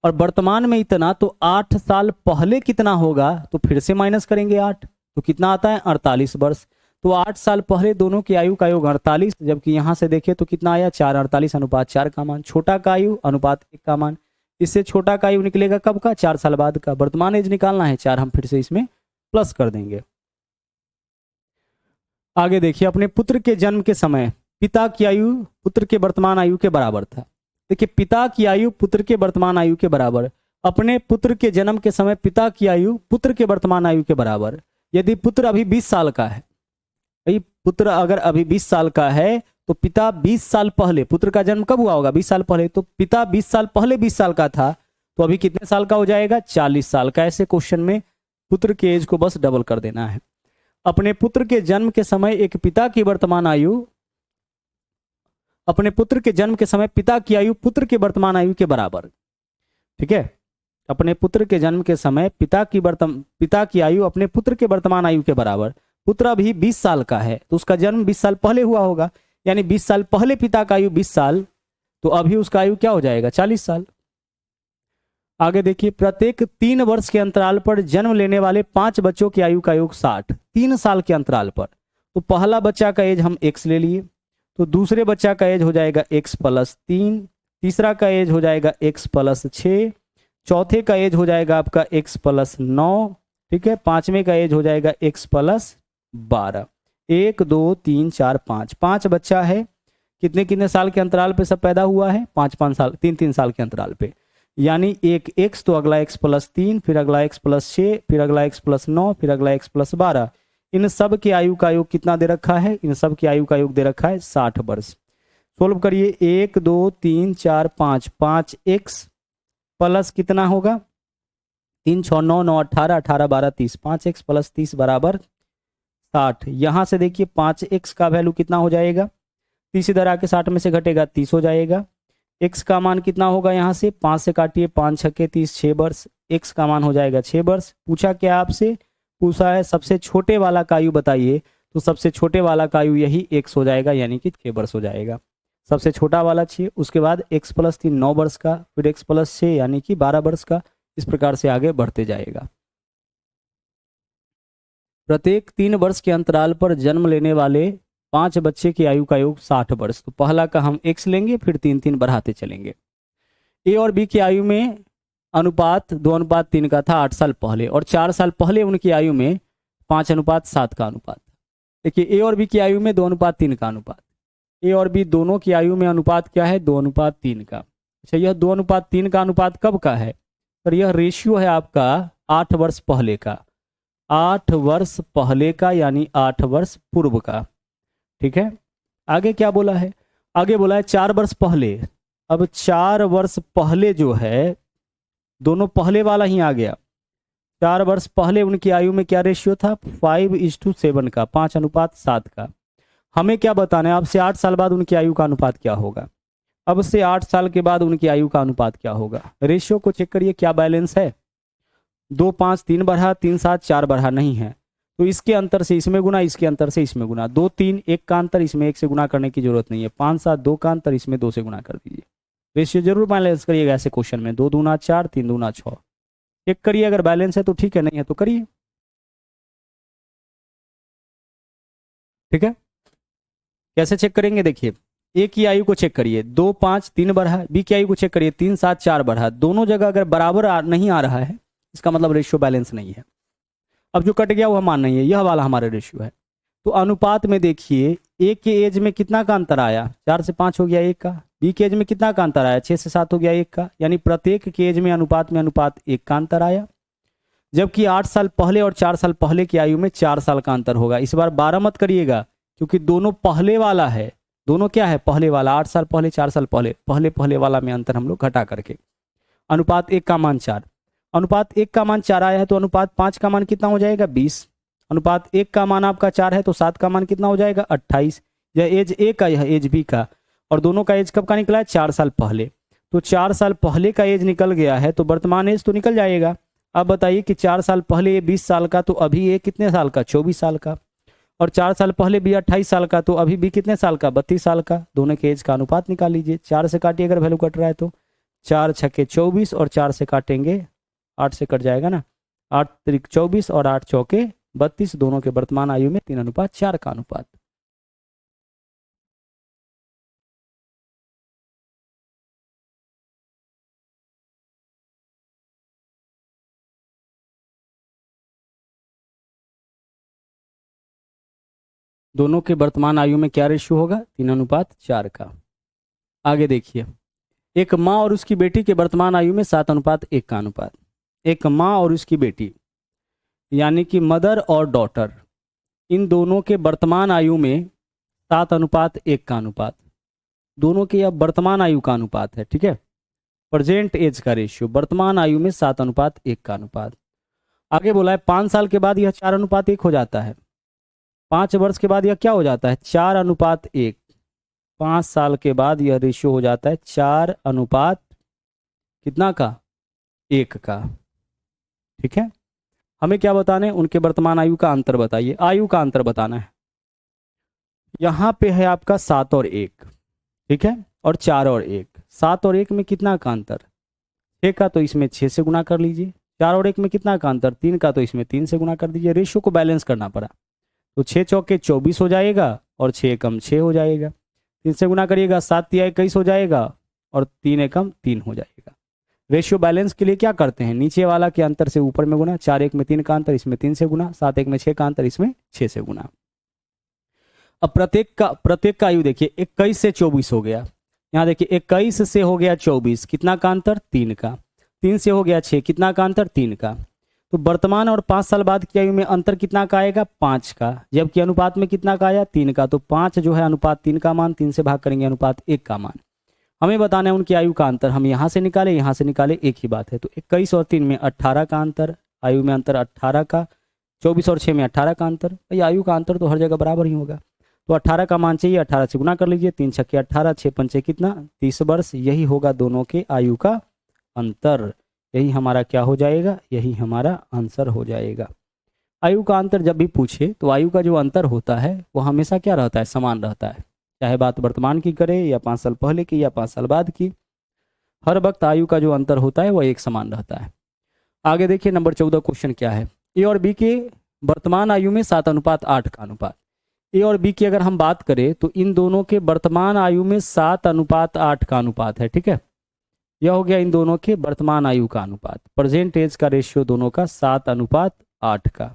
और वर्तमान में इतना, तो 8 साल पहले कितना होगा? तो फिर से माइनस करेंगे 8, तो कितना आता है? 48 वर्ष। तो 8 साल पहले दोनों की आयु का योग 48। जबकि यहां से देखें तो कितना आया? 4। 48 अनुपात 4 का मान। छोटा का आयु अनुपात 1 का मान। इससे छोटा का आयु निकलेगा कब का? 4 साल बाद का। वर्तमान एज निकालना है 4, हम फिर से इसमें प्लस कर देंगे। आगे देखिए, अपने पुत्र के जन्म के समय पिता की आयु पुत्र के वर्तमान आयु के बराबर था। देखिए, पिता की आयु पुत्र के वर्तमान आयु के बराबर। अपने पुत्र के जन्म के समय पिता की आयु पुत्र के वर्तमान आयु के बराबर। यदि पुत्र अभी 20 साल का है, भाई पुत्र अगर अभी 20 साल का है तो पिता 20 साल पहले, पुत्र का जन्म कब हुआ होगा? 20 साल पहले। तो पिता 20 साल पहले 20 साल का था तो अभी कितने साल का हो जाएगा? 40 साल का। ऐसे क्वेश्चन में पुत्र के एज को बस डबल कर देना है। अपने पुत्र के जन्म के समय एक पिता की वर्तमान आयु, अपने पुत्र के जन्म के समय पिता की आयु पुत्र के वर्तमान आयु के बराबर। ठीक है, अपने पुत्र के जन्म के समय पिता की आयु अपने पुत्र के वर्तमान आयु के बराबर। पुत्र अभी 20 साल का है तो उसका जन्म 20 साल पहले हुआ होगा, यानी 20 साल पहले पिता का आयु 20 साल, तो अभी उसका आयु क्या हो जाएगा? 40 साल। आगे देखिए, प्रत्येक 3 वर्ष के अंतराल पर जन्म लेने वाले 5 बच्चों की आयु का योग 60। 3 साल के अंतराल पर। तो पहला बच्चा का एज हम x ले लिए, तो दूसरे बच्चा का एज हो जाएगा x + 3, तीसरा का एज हो जाएगा x + 6, चौथे का एज हो जाएगा आपका x + 9, ठीक है, पांचवें का एज हो जाएगा x + 12। 1 2 3 4 5, 5 बच्चा है। कितने कितने साल के अंतराल पे सब पैदा हुआ है? 5-5 साल, 3-3 साल के अंतराल पे। यानी एक x, तो अगला x + 3, फिर अगला x + 6, फिर अगला x + 9, फिर अगला x + 12। इन सब की आयु का योग कितना दे रखा है? इन सब की आयु का योग दे रखा है 60 वर्ष। सोल्व करिए, 1 2 3 4 5, 5x प्लस कितना होगा? 3 6 9 9 18, 18 12 30, 5x + 30 बराबर 60। यहां से देखिए 5x का वैल्यू कितना हो जाएगा? 30 इधर आके 60 में से घटेगा 30 हो जाएगा। x का मान कितना होगा? यहाँ से 5 से काटिए, 5 6 30, 6 वर्ष। x का मान हो जाएगा 6 वर्ष। पूछा क्या आपसे? पूछा है सबसे छोटे वाला का आयु बताइए, तो सबसे छोटे वाला का आयु यही x हो जाएगा, यानी कि 6 वर्ष हो जाएगा। सबसे छोटा वाला 6, उसके बाद x + 3 9 वर्ष का, फिर x + 6 यानी कि 12 वर्ष का। इस प्रकार से आगे बढ़ते जाएगा। प्रत्येक 3 वर्ष के अंतराल पर जन्म लेने वाले 5 बच्चे की आयु का योग 60 वर्ष। तो पहला का हम x लेंगे, फिर 3-3 बढ़ाते चलेंगे। a और b की आयु में अनुपात 2:3 का था 8 साल पहले, और 4 साल पहले उनकी आयु में 5:7 का अनुपात। देखिए a और b की आयु में 2:3 का अनुपात। a और b दोनों की आयु में अनुपात क्या है? 2:3 का। अच्छा, यह 2:3 का अनुपात कब का है? और यह रेशियो है आपका 8 वर्ष पहले का। 8 वर्ष पहले का यानी 8 वर्ष पूर्व का। ठीक है, आगे क्या बोला है? आगे बोला है 4 वर्ष पहले। अब 4 वर्ष पहले जो है, दोनों पहले वाला ही आ गया। 4 वर्ष पहले उनकी आयु में क्या रेशियो था? 5:7 का, 5:7 का। हमें क्या बताना है? अब से 8 साल बाद उनकी आयु का अनुपात क्या होगा? अब से 8 साल के बाद उनकी आयु का अनुपात क्या होगा? रेशियो को चेक करिए, क्या बैलेंस है? 2 5 3 बढ़ा, 3 7 4 बढ़ा, नहीं है। तो इसके अंतर से इसमें गुना, इसके अंतर से इसमें गुना। 2 3 1 का अंतर, इसमें 1 से गुना करने की जरूरत नहीं है। 5 7 2 का अंतर, इसमें 2 से गुना कर दीजिए। रेशियो जरूर बैलेंस करिएगा ऐसे क्वेश्चन में। 2 दूना 4, 3 दूना 6। चेक करिए, अगर बैलेंस है तो ठीक है, नहीं है तो करिए। ठीक है, कैसे चेक करेंगे? देखिए, ए की आयु को चेक करिए, 2 5 3 बढ़ा। बी की आयु को चेक करिए, 3 7 4 बढ़ा। दोनों जगह अगर बराबर नहीं आ रहा है, इसका मतलब रेशियो बैलेंस नहीं है। अब जो कट गया वह मान नहीं है, यह वाला हमारा रेशियो है। तो अनुपात में देखिए, ए के एज में कितना का अंतर आया? 4 से 5 हो गया 1 का। बी के एज में कितना का अंतर आया? 6 से 7 हो गया 1 का। यानी प्रत्येक के एज में अनुपात 1 का अंतर आया। जबकि 8 साल पहले और 4 साल पहले की आयु में 4 साल का अंतर होगा। इस बार 12 मत करिएगा, क्योंकि दोनों पहले वाला है। दोनों क्या है? पहले वाला। 8 साल पहले 4 साल पहले, पहले पहले वाला में अंतर हम लोग घटा करके। अनुपात 1 का मान 4। अनुपात 1 का मान 4 आया है, तो अनुपात 5 का मान कितना हो जाएगा? 20। अनुपात 1 का मान आपका 4 है, तो 7 का मान कितना हो जाएगा? 28। यह एज ए का, यह एज बी का। और दोनों का एज कब का निकला है? 4 साल पहले। तो 4 साल पहले का एज निकल गया है, तो वर्तमान एज तो निकल जाएगा। अब बताइए कि 4 साल पहले ये 20 साल का, तो अभी ये कितने साल का? 24 साल का। और 4 साल पहले भी 28 साल का, तो अभी भी कितने साल का? 32 साल का। दोनों के एज का अनुपात निकाल लीजिए। 4 से काटिए अगर वैल्यू कट रहा है तो। 4 छक्के 24, और 4 से काटेंगे 8 से कट जाएगा ना। 8 त्रिक 24 और 8 चौके 32। दोनों के वर्तमान आयु में 3:4 का अनुपात। दोनों के वर्तमान आयु में क्या रेशियो होगा? 3:4 का। आगे देखिए, एक माँ और उसकी बेटी के वर्तमान आयु में 7:1 का अनुपात। एक माँ और उसकी बेटी, यानी कि मदर और डॉटर, इन दोनों के वर्तमान आयु में 7:1 का अनुपात। दोनों के अब वर्तमान आयु का अनुपात है, ठीक है। प्रेजेंट एज का रेशियो, वर्तमान आयु में 7:1 का अनुपात। आगे बोला है 5 साल के बाद यह 4:1 हो जाता है। 5 वर्ष के बाद यह क्या हो जाता है? 4:1। 5 साल के बाद यह रेशियो हो जाता है 4:, कितना का? 1 का। ठीक है, हमें क्या बताना है? उनके वर्तमान आयु का अंतर बताइए। आयु का अंतर बताना है। यहाँ पे है आपका 7 और 1, ठीक है, और 4 और 1। 7 और 1 में कितना का अंतर? 6 का, तो इसमें 6 से गुना कर लीजिए। 4 और 1 में कितना का अंतर? 3 का, तो इसमें 3 से गुना कर दीजिए। रेशियो को बैलेंस करना पड़ा, तो 6 चौके 24 हो जाएगा, और 6 एकम 6 हो जाएगा। 3 से गुना करिएगा, 7 तिया 21 हो जाएगा, और 3 एकम 3 हो जाएगा। रेशियो बैलेंस के लिए क्या करते हैं? नीचे वाला के अंतर से ऊपर में गुना। 4 1 में 3 का अंतर, इसमें 3 से गुना। 7 1 में 6 का अंतर, इसमें 6 से गुना। अब प्रत्येक का आयु देखिए, 21 से 24 हो गया। यहाँ देखिए, 21 से हो गया 24, कितना का अंतर? 3 का। 3 से हो गया 6, कितना का अंतर? 3 का। तो वर्तमान और 5 साल बाद की आयु में अंतर कितना का आएगा? 5 का। जबकि अनुपात में कितना का आया? 3 का। तो 5 जो है अनुपात 3 का मान, 3 से भाग करेंगे अनुपात 1 का मान। हमें बताना है उनकी आयु का अंतर। हम यहाँ से निकाले, यहाँ से निकाले, एक ही बात है। तो 21 और 3 में 18 का अंतर, आयु में अंतर 18 का। 24 और 6 में 18 का अंतर। भाई आयु का अंतर तो हर जगह बराबर ही होगा। तो 18 का मान चाहिए, 18 से गुना कर लीजिए। 3 छक्के 18, 6 पंचे कितना? 30 वर्ष। यही होगा दोनों के आयु का अंतर। यही हमारा क्या हो जाएगा? यही हमारा आंसर हो जाएगा। आयु का अंतर जब भी पूछे तो आयु का जो अंतर होता है वो हमेशा क्या रहता है? समान रहता है। चाहे बात वर्तमान की करें, या 5 साल पहले की, या 5 साल बाद की, हर वक्त आयु का जो अंतर होता है वह एक समान रहता है। आगे देखिए, नंबर 14 क्वेश्चन क्या है? ए और बी के वर्तमान आयु में 7:8 का अनुपात। ए और बी की अगर हम बात करें तो इन दोनों के वर्तमान आयु में 7:8 का अनुपात है, ठीक है। यह हो गया इन दोनों के वर्तमान आयु का अनुपात। प्रेजेंट एज का रेशियो दोनों का 7:8 का।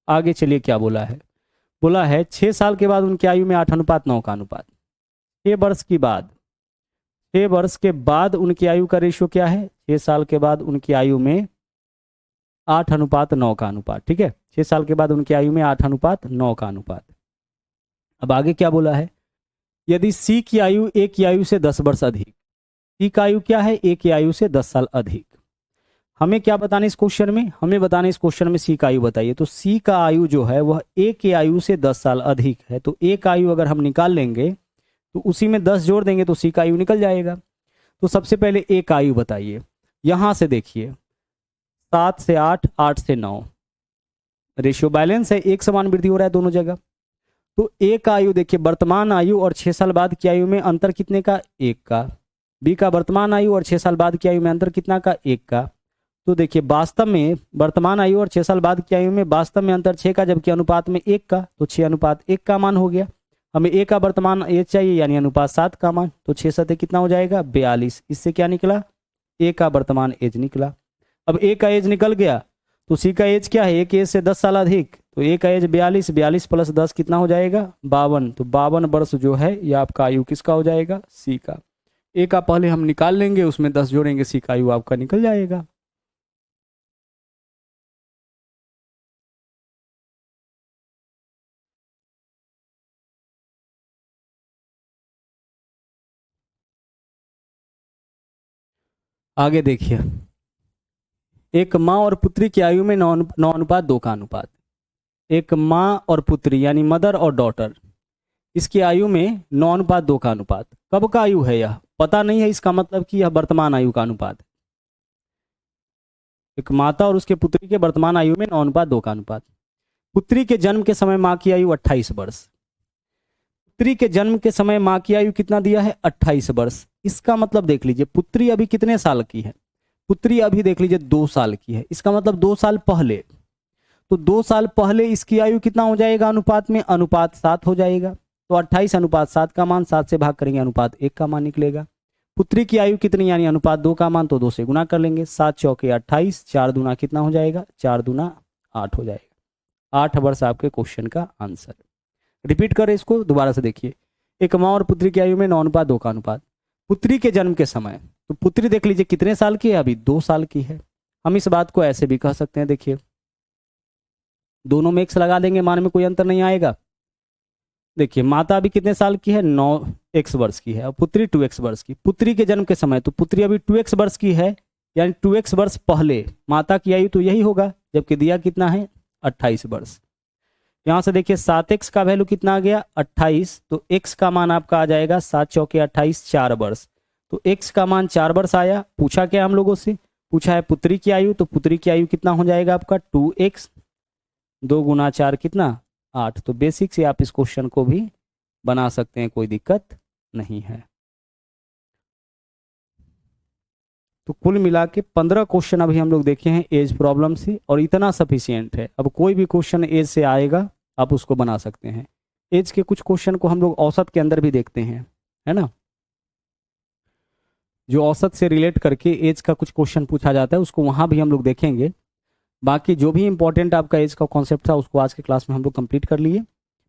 आगे चलिए क्या बोला है? बोला है 6 साल के बाद उनकी आयु में 8:9 का अनुपात। 6 वर्ष की बाद, 6 वर्ष के बाद उनकी आयु का रेशियो क्या है? 6 साल के बाद उनकी आयु में 8:9 का अनुपात, ठीक है। 6 साल के बाद उनकी आयु में 8:9 का अनुपात। अब आगे क्या बोला है? यदि सी की आयु ए की आयु से 10 वर्ष अधिक, सी का आयु क्या है, ए की आयु से 10 साल अधिक। हमें क्या बताना इस क्वेश्चन में, हमें बताना इस क्वेश्चन में सी का आयु बताइए। तो सी का आयु जो है वह ए की आयु से 10 साल अधिक है, तो ए का आयु अगर हम निकाल लेंगे तो उसी में 10 जोड़ देंगे तो सी का आयु निकल जाएगा। तो सबसे पहले ए का आयु बताइए। यहां से देखिए 7 से 8, 8 से 9, रेशियो बैलेंस है, एक समान वृद्धि हो रहा है दोनों जगह। तो ए का आयु देखिए, वर्तमान आयु और 6 साल बाद की आयु में अंतर कितने का, 1 का। बी का वर्तमान आयु और 6 साल बाद की आयु में अंतर कितना का, 1 का। तो देखिए वास्तव में वर्तमान आयु और 6 साल बाद की आयु में वास्तव में अंतर 6 का, जबकि अनुपात में 1 का, तो 6:1 का मान हो गया। हमें ए का वर्तमान एज चाहिए यानी अनुपात 7 का मान, तो 6 सतह कितना हो जाएगा, 42। इससे क्या निकला, ए का वर्तमान एज निकला। अब ए का एज निकल गया तो सी का एज क्या है, ए के एज से 10 साल अधिक, तो ए का एज 42, 42 प्लस 10 कितना हो जाएगा, 52। तो 52 वर्ष जो है ये आपका आयु किसका हो जाएगा, सी का। ए का पहले हम निकाल लेंगे, उसमें 10 जोड़ेंगे, सी का आयु आपका निकल जाएगा। आगे देखिए, एक माँ और पुत्री की आयु में 9:2 का अनुपात। एक माँ और पुत्री यानी मदर और डॉटर, इसकी आयु में 9:2 का अनुपात। कब का आयु है यह पता नहीं है, इसका मतलब कि यह वर्तमान आयु का अनुपात है। एक माता और उसके पुत्री के वर्तमान आयु में 9:2 का अनुपात। पुत्री के जन्म के समय माँ की आयु 28 वर्ष। पुत्री के जन्म के समय माँ की आयु कितना दिया है, 28 वर्ष। इसका मतलब देख लीजिए पुत्री अभी कितने साल की है, पुत्री अभी देख लीजिए 2 साल की है। इसका मतलब 2 साल पहले, तो 2 साल पहले इसकी आयु कितना हो जाएगा अनुपात में, अनुपात 7 हो जाएगा। तो 28:7 का मान 7 से भाग करेंगे, अनुपात 1 का मान निकलेगा। पुत्री की आयु कितनी यानी अनुपात 2 का मान, तो 2 से गुना कर लेंगे, 7 चौके 28, 4 दूना कितना हो जाएगा, 4 दूना 8 हो जाएगा। 8 वर्ष आपके क्वेश्चन का आंसर। रिपीट करें इसको दोबारा से देखिए, एक माँ और पुत्री की आयु में 9:2 का अनुपात। पुत्री के जन्म के समय, तो पुत्री देख लीजिए कितने साल की है, अभी 2 साल की है। हम इस बात को ऐसे भी कह सकते हैं, देखिए दोनों में एक्स लगा देंगे, मान में कोई अंतर नहीं आएगा। देखिए माता अभी कितने साल की है, 9x वर्ष की है, और पुत्री 2x वर्ष की। पुत्री के जन्म के समय, तो पुत्री अभी 2x वर्ष की है, यानी 2x वर्ष पहले माता की आयु तो यही होगा, जबकि दिया कितना है, 28 वर्ष। यहां से देखिए 7x का वैल्यू कितना आ गया, 28, तो x का मान आपका आ जाएगा 7 चौके 28, 4 वर्ष। तो x का मान 4 वर्ष आया। पूछा क्या हम लोगों से, पूछा है पुत्री की आयु, तो पुत्री की आयु कितना हो जाएगा आपका, 2x, 2 गुना 4 कितना, 8। तो बेसिक से आप इस क्वेश्चन को भी बना सकते हैं, कोई दिक्कत नहीं है। तो कुल मिला के 15 क्वेश्चन अभी हम लोग देखे हैं एज प्रॉब्लम से, और इतना सफिशियंट है। अब कोई भी क्वेश्चन एज से आएगा आप उसको बना सकते हैं। एज के कुछ क्वेश्चन को हम लोग औसत के अंदर भी देखते हैं, है ना, जो औसत से रिलेट करके एज का कुछ क्वेश्चन पूछा जाता है, उसको वहां भी हम लोग देखेंगे। बाकी जो भी इंपॉर्टेंट आपका एज का कॉन्सेप्ट था उसको आज के क्लास में हम लोग कंप्लीट कर लिए।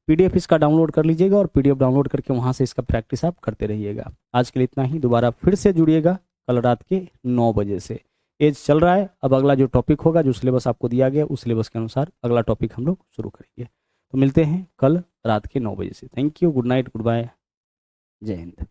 पीडीएफ इसका डाउनलोड कर लीजिएगा, और पीडीएफ डाउनलोड करके वहां से इसका प्रैक्टिस आप करते रहिएगा। आज के लिए इतना ही, दोबारा फिर से जुड़िएगा कल रात के 9 बजे से। एज चल रहा है, अब अगला जो टॉपिक होगा, जो सिलेबस आपको दिया गया उस सिलेबस के अनुसार अगला टॉपिक हम लोग शुरू करेंगे। तो मिलते हैं कल रात के 9 बजे से। Thank you, good night, good bye, जय हिंद।